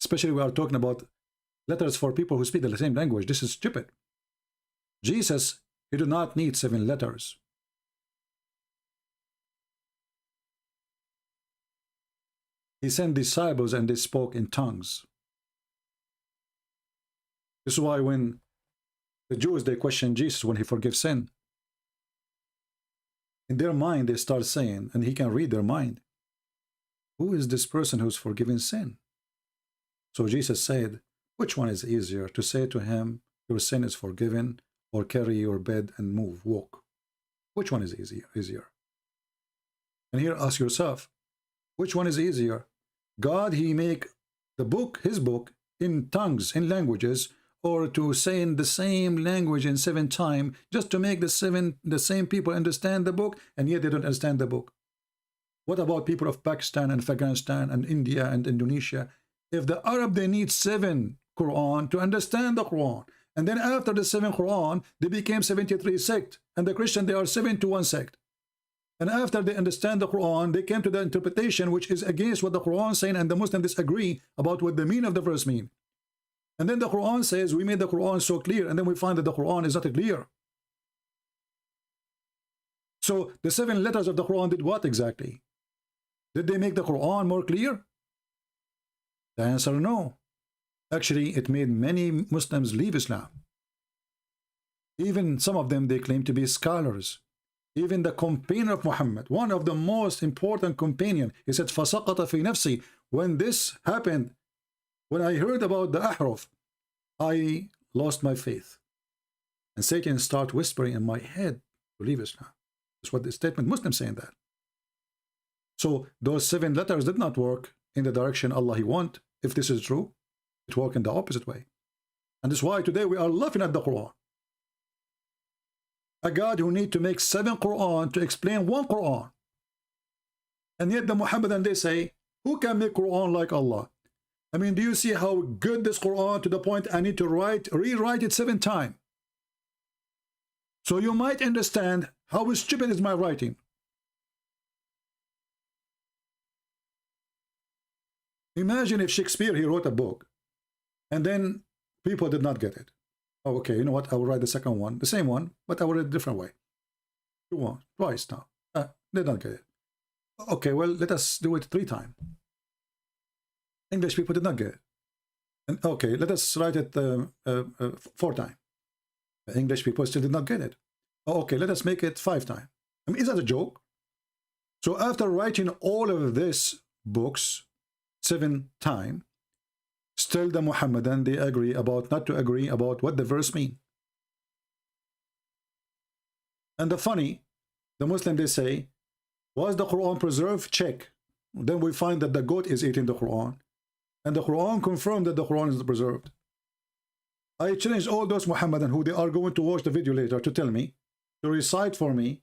Especially we are talking about letters for people who speak the same language. This is stupid. Jesus, he do not need 7 letters. He sent disciples and they spoke in tongues. This is why when the Jews, they question Jesus when he forgives sin. In their mind, they start saying, and he can read their mind, who is this person who's forgiving sin? So Jesus said, which one is easier, to say to him, your sin is forgiven, or carry your bed and move, walk? Which one is easier? And here ask yourself, which one is easier? God, he make the book, his book, in tongues, in languages, or to say in the same language in 7 times, just to make the same people understand the book, and yet they don't understand the book. What about people of Pakistan and Afghanistan and India and Indonesia? If the Arab, they need 7 Quran to understand the Quran, and then after the 7 Quran, they became 73 sect, and the Christian, they are 7 to 1 sect. And after they understand the Quran, they came to the interpretation which is against what the Quran is saying, and the Muslims disagree about what the meaning of the verse mean. And then the Quran says, we made the Quran so clear, and then we find that the Quran is not clear. So the 7 letters of the Quran did what exactly? Did they make the Quran more clear? The answer, no. Actually, it made many Muslims leave Islam. Even some of them, they claim to be scholars. Even the companion of Muhammad, one of the most important companion, he said, فَسَقَطَ فِي نَفْسِي. When this happened, when I heard about the ahruf, I lost my faith. And Satan started whispering in my head to leave Islam. That's what the statement, Muslims saying that. So those 7 letters did not work in the direction Allah he want. If this is true, it worked in the opposite way. And that's why today we are laughing at the Quran. A God who need to make 7 Quran to explain 1 Quran. And yet the Muhammadan, they say, who can make Quran like Allah? I mean, do you see how good this Quran to the point I need to rewrite it 7 times? So you might understand how stupid is my writing. Imagine if Shakespeare, he wrote a book, and then people did not get it. Oh, okay, you know what? I will write the second one, the same one, but I will write it a different way. Twice now. They don't get it. Okay, well, let us do it 3 times. English people did not get it. And okay, let us write it 4 times. English people still did not get it. Oh, okay, let us make it 5 times. I mean, is that a joke? So after writing all of these books 7 times, still the Muhammadan, they agree about not to agree about what the verse mean. And the funny, the Muslim, they say, was the Quran preserved? Check. Then we find that the goat is eating the Quran. And the Quran confirmed that the Quran is preserved. I challenge all those Muhammadan who they are going to watch the video later to tell me, to recite for me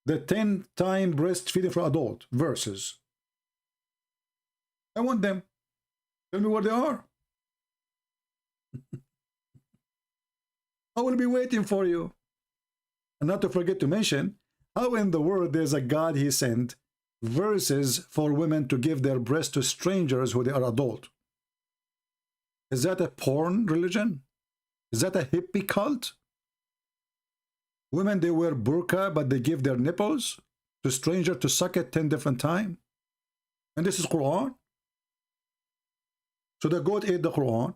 the 10-time breastfeeding for adult verses. I want them. Tell me where they are. I will be waiting for you. And not to forget to mention, how in the world there's a God he sent verses for women to give their breast to strangers who they are adult? Is that a porn religion? Is that a hippie cult? Women, they wear burqa, but they give their nipples to strangers to suck it 10 different times. And this is Quran. So the goat ate the Quran,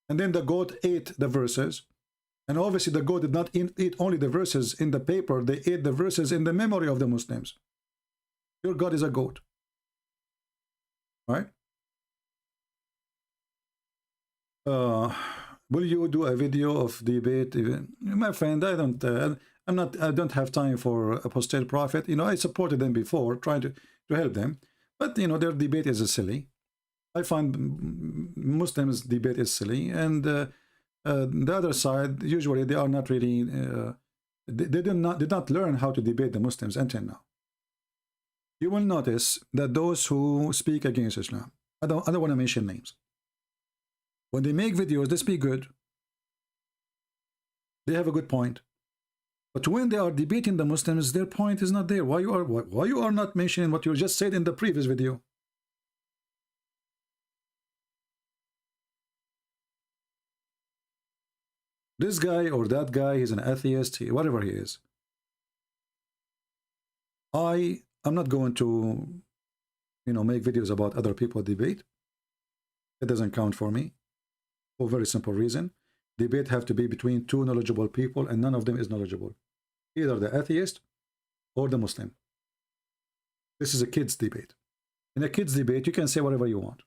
and then the goat ate the verses. And obviously the goat did not eat only the verses in the paper, they ate the verses in the memory of the Muslims. Your God is a goat. Right? Will you do a video of debate? Even my friend, I don't have time for apostate prophet. You know, I supported them before, trying to help them, but you know, their debate is silly. I find Muslims debate is silly, and the other side, usually they are not really they did not learn how to debate the Muslims until now. You will notice that those who speak against Islam, I don't want to mention names. When they make videos, they speak good. They have a good point. But when they are debating the Muslims, their point is not there. Why you are not mentioning what you just said in the previous video? This guy or that guy, he's an atheist, whatever he is. I'm not going to, make videos about other people debate. It doesn't count for me. For a very simple reason. Debate have to be between two knowledgeable people, and none of them is knowledgeable. Either the atheist or the Muslim. This is a kids debate. In a kids debate, you can say whatever you want.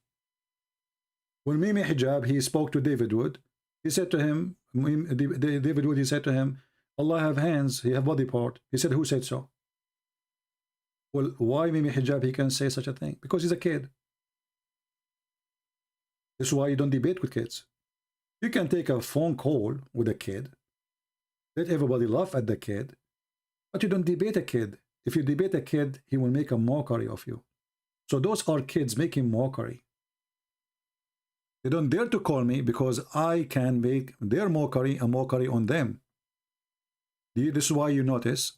When Mimi Hijab, he spoke to David Wood. He said to him, David Wood, he said to him, Allah have hands, he have body part. He said, who said so? Well, why Mimi Hijab, he can say such a thing? Because he's a kid. This is why you don't debate with kids. You can take a phone call with a kid, let everybody laugh at the kid, but you don't debate a kid. If you debate a kid, he will make a mockery of you. So those are kids making mockery. They don't dare to call me because I can make their mockery a mockery on them. This is why you notice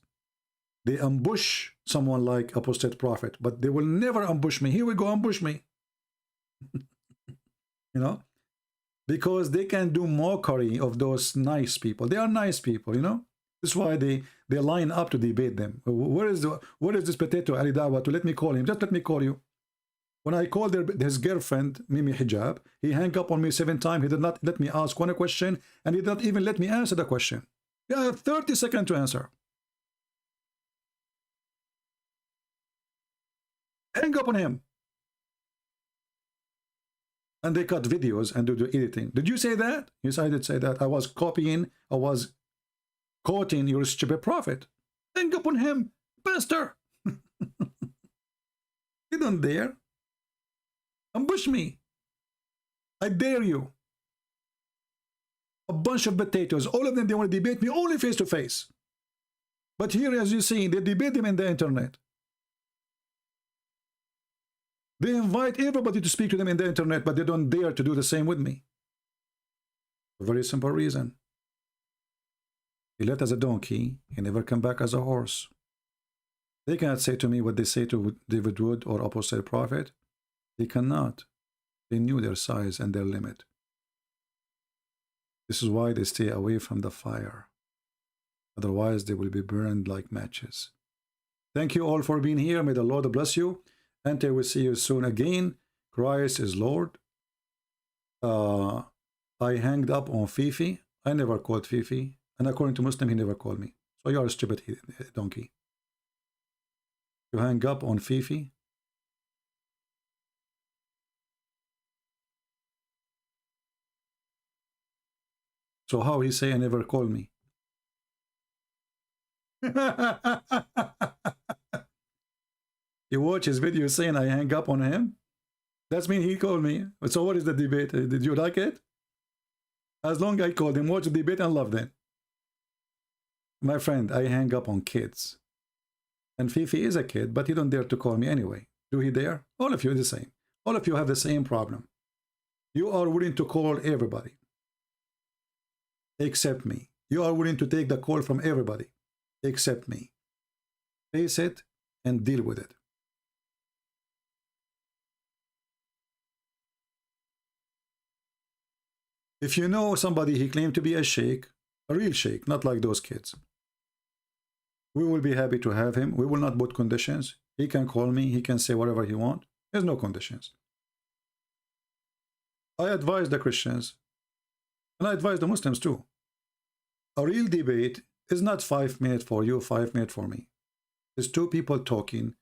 they ambush someone like apostate prophet, but they will never ambush me. Here we go, ambush me. Because they can do mockery of those nice people. They are nice people, This is why they line up to debate them. Where is this potato Ali Dawa to let me call him? Just let me call you. When I called his girlfriend, Mimi Hijab, he hung up on me 7 times. He did not let me ask one question, and he did not even let me answer the question. You have 30 seconds to answer. Hang up on him. And they cut videos and do the editing. Did you say that? Yes, I did say that. I was quoting your stupid prophet. Hang up on him, pastor. You don't dare. Ambush me. I dare you. A bunch of potatoes. All of them, they want to debate me only face to face. But here, as you see, they debate them in the internet. They invite everybody to speak to them in the internet, but they don't dare to do the same with me. A very simple reason. He left as a donkey, he never come back as a horse. They cannot say to me what they say to David Wood or apostate prophet. They cannot. They knew their size and their limit. This is why they stay away from the fire. Otherwise, they will be burned like matches. Thank you all for being here. May the Lord bless you. Until we see you soon again. Christ is Lord. I hanged up on Fifi. I never called Fifi. And according to Muslim, he never called me. So you are a stupid donkey. You hang up on Fifi. So how he say I never called me? You watch his video saying I hang up on him? That's mean he called me. So what is the debate? Did you like it? As long as I called him, watch the debate and love them. My friend, I hang up on kids. And Fifi is a kid, but he don't dare to call me anyway. Do he dare? All of you are the same. All of you have the same problem. You are willing to call everybody. Except me. You are willing to take the call from everybody. Except me. Face it and deal with it. If you know somebody he claimed to be a sheikh, a real sheikh, not like those kids, we will be happy to have him. We will not put conditions. He can call me. He can say whatever he wants. There's no conditions. I advise the Christians, and I advise the Muslims too. A real debate is not 5 minutes for you, 5 minutes for me. It's two people talking,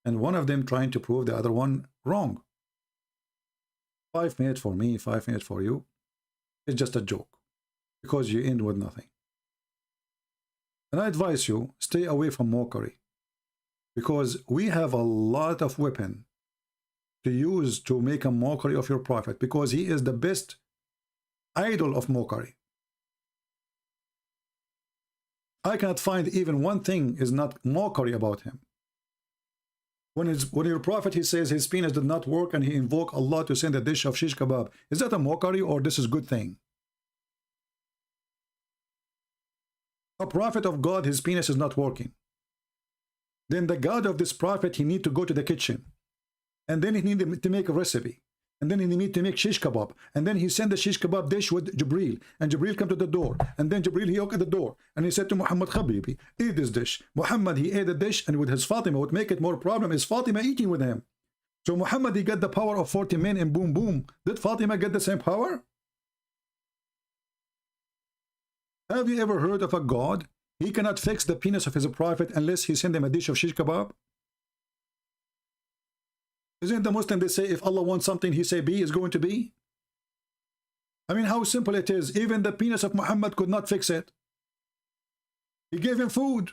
and one of them trying to prove the other one wrong. 5 minutes for me, 5 minutes for you. It's just a joke, because you end with nothing. And I advise you, stay away from mockery, because we have a lot of weapon to use to make a mockery of your prophet, because he is the best idol of mockery. I cannot find even one thing is not mockery about him. When your prophet, he says his penis did not work and he invoked Allah to send a dish of shish kebab, is that a mockery or this is a good thing? A prophet of God, his penis is not working. Then the God of this prophet, he need to go to the kitchen. And then he need to make a recipe. And then he need to make shish kebab. And then he sent the shish kebab dish with Jibreel. And Jibreel come to the door. And then Jibreel, he opened the door. And he said to Muhammad, Habibi, eat this dish. Muhammad, he ate the dish. And with his Fatima, what make it more problem is Fatima eating with him. So Muhammad, he got the power of 40 men and boom, boom. Did Fatima get the same power? Have you ever heard of a God? He cannot fix the penis of his prophet unless he send him a dish of shish kebab. Isn't the Muslim, they say if Allah wants something, he say be is going to be? I mean, how simple it is. Even the penis of Muhammad could not fix it. He gave him food.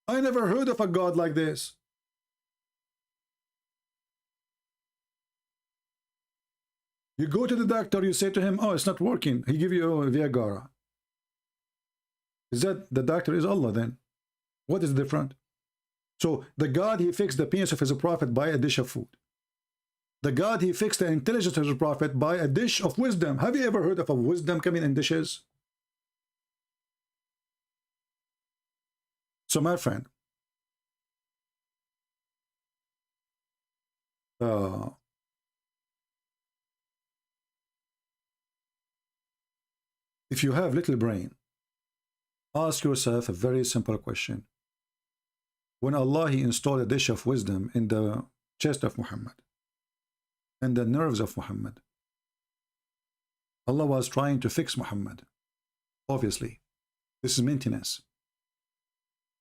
I never heard of a God like this. You go to the doctor, you say to him, oh, it's not working. He give you a Viagra. Is that the doctor is Allah then? What is different? So the God, he fixed the penis of his prophet by a dish of food. The God, he fixed the intelligence of his prophet by a dish of wisdom. Have you ever heard of a wisdom coming in dishes? So my friend, if you have little brain, ask yourself a very simple question. When Allah, he installed a dish of wisdom in the chest of Muhammad and the nerves of Muhammad, Allah was trying to fix Muhammad. Obviously, this is maintenance.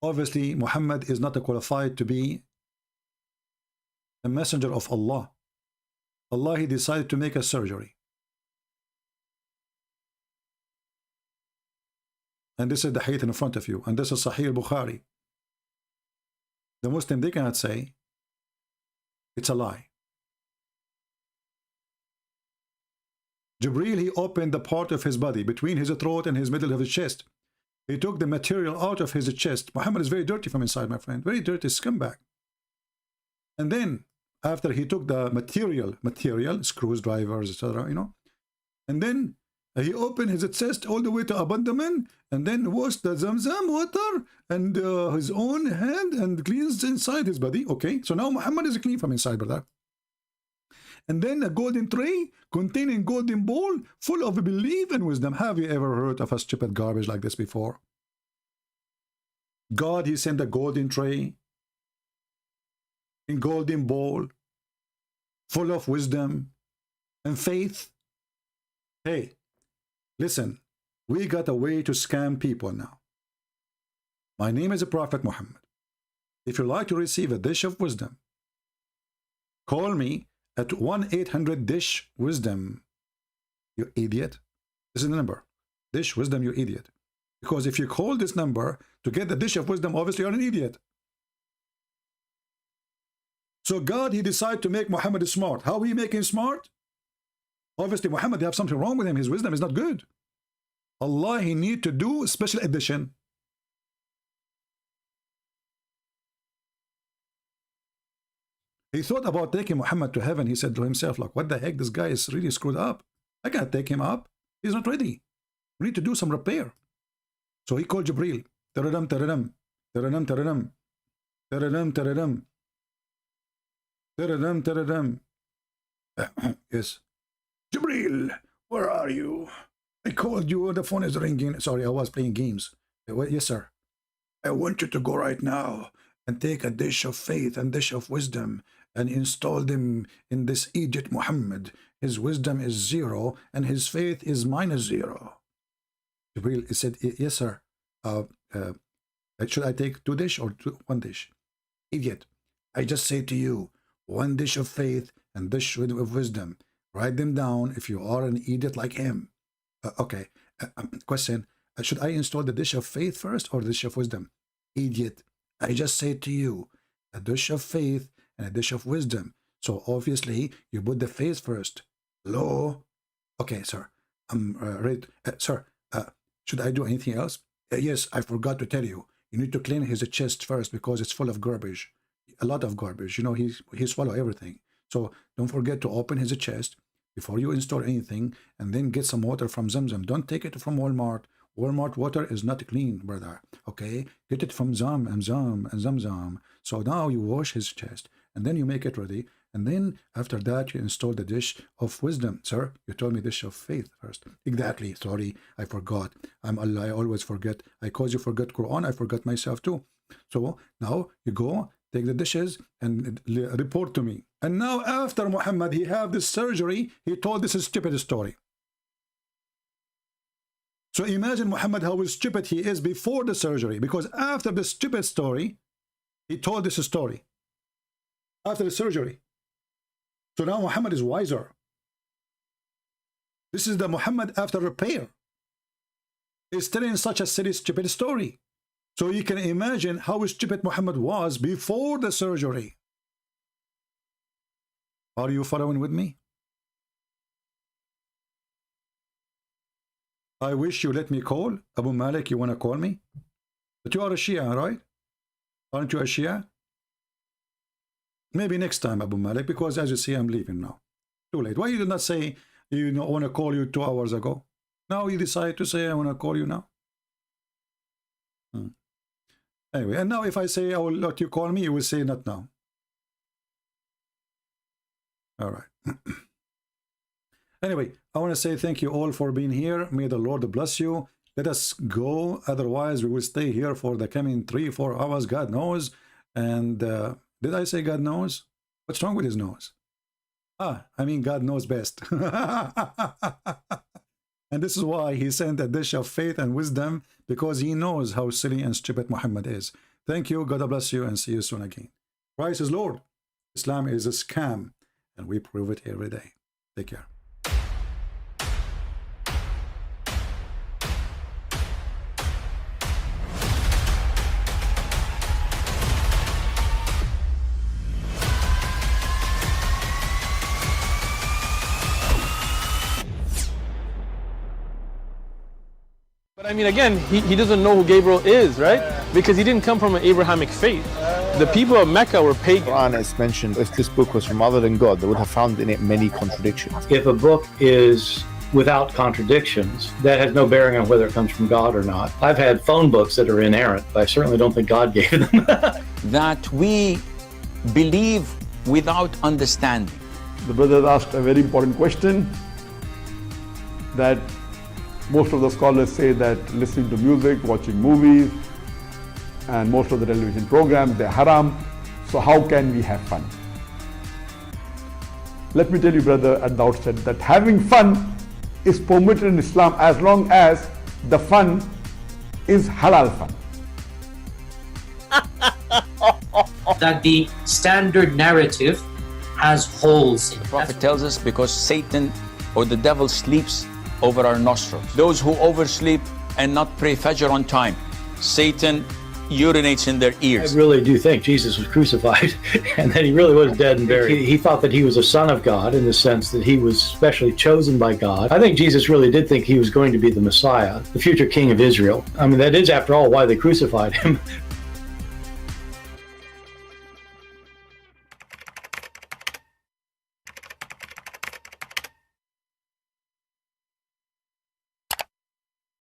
Obviously, Muhammad is not qualified to be a messenger of Allah. Allah, he decided to make a surgery. And this is the hadith in front of you. And this is Sahih al-Bukhari. The Muslim, they cannot say it's a lie. Jibreel, he opened the part of his body between his throat and his middle of his chest. He took the material out of his chest. Muhammad is very dirty from inside, my friend. Very dirty scumbag. And then, after he took the material, screws, drivers, etc., you know, and then he opened his chest all the way to abdomen, and then washed the Zamzam water and his own hand and cleansed inside his body. Okay, so now Muhammad is clean from inside, brother. And then a golden tray containing golden bowl full of belief and wisdom. Have you ever heard of a stupid garbage like this before? God, he sent a golden tray in golden bowl full of wisdom and faith. Hey, listen, we got a way to scam people now. My name is the Prophet Muhammad. If you'd like to receive a dish of wisdom, call me at 1-800-DISH-WISDOM. You idiot. This is the number. Dish wisdom, you idiot. Because if you call this number to get the dish of wisdom, obviously you're an idiot. So God, he decided to make Muhammad smart. How he make him smart? Obviously Muhammad, they have something wrong with him. His wisdom is not good. Allah, he need to do a special edition. He thought about taking Muhammad to heaven. He said to himself, like, what the heck? This guy is really screwed up. I can't take him up. He's not ready. We need to do some repair. So he called Jibreel. Taradam, taradam. Taradam, taradam. Taradam, taradam. Taradam, taradam. Yes. Jibreel, where are you? I called you. The phone is ringing. Sorry, I was playing games. Yes, sir. I want you to go right now and take a dish of faith and dish of wisdom and install them in this Egypt Muhammad. His wisdom is 0 and his faith is -0. Jibreel said, yes, sir. Should I take 2 dish or 1 dish? Idiot. I just say to you, 1 dish of faith and dish of wisdom. Write them down if you are an idiot like him. Okay. Question. Should I install the dish of faith first or the dish of wisdom? Idiot. I just say to you, a dish of faith and a dish of wisdom. So obviously, you put the faith first. Hello? Okay, sir. I'm ready. Sir, should I do anything else? Yes, I forgot to tell you. You need to clean his chest first because it's full of garbage. A lot of garbage. You know, he swallow everything. So don't forget to open his chest. before you install anything, and then get some water from Zamzam. Don't take it from Walmart. Walmart water is not clean, brother. Okay, get it from Zamzam. So now you wash his chest, and then you make it ready, and then after that you install the dish of wisdom. Sir, you told me dish of faith first. Exactly. Sorry, I forgot. I'm Allah. I always forget. I cause you forget Quran. I forgot myself too. So now you go take the dishes and report to me. And now after Muhammad, he have this surgery. He told this stupid story. So imagine Muhammad how stupid he is before the surgery, because after the stupid story, he told this story after the surgery. So now Muhammad is wiser. This is the Muhammad after repair. He's telling such a silly, stupid story. So you can imagine how stupid Muhammad was before the surgery. Are you following with me? I wish you let me call. Abu Malik, you want to call me? But you are a Shia, right? Aren't you a Shia? Maybe next time, Abu Malik, because as you see, I'm leaving now. Too late. Why you did not say you want to call you 2 hours ago? Now you decide to say I want to call you now? Anyway, and now if I say I will let you call me, you will say not now. All right. Anyway, I want to say thank you all for being here. May the Lord bless you. Let us go. Otherwise, we will stay here for the coming 3-4 hours. God knows. And did I say God knows? What's wrong with his nose? I mean, God knows best. And this is why he sent a dish of faith and wisdom, because he knows how silly and stupid Muhammad is. Thank you. God bless you, and see you soon again. Christ is Lord. Islam is a scam, and we prove it every day. Take care. But I mean, again, he doesn't know who Gabriel is, right? Because he didn't come from an Abrahamic faith. The people of Mecca were pagan. Quran is mentioned, if this book was from other than God, they would have found in it many contradictions. If a book is without contradictions, that has no bearing on whether it comes from God or not. I've had phone books that are inerrant, but I certainly don't think God gave them. That we believe without understanding. The brother asked a very important question, that most of the scholars say that listening to music, watching movies, and most of the television programs, they're haram. So how can we have fun? Let me tell you, brother, at the outset, that having fun is permitted in Islam as long as the fun is halal fun. That the standard narrative has holes in it. The Prophet tells us because Satan or the devil sleeps over our nostrils. Those who oversleep and not pray Fajr on time, Satan urinates in their ears. I really do think Jesus was crucified and that he really was dead and buried. He thought that he was a son of God in the sense that he was specially chosen by God. I think Jesus really did think he was going to be the Messiah, the future king of Israel. I mean, that is, after all, why they crucified him.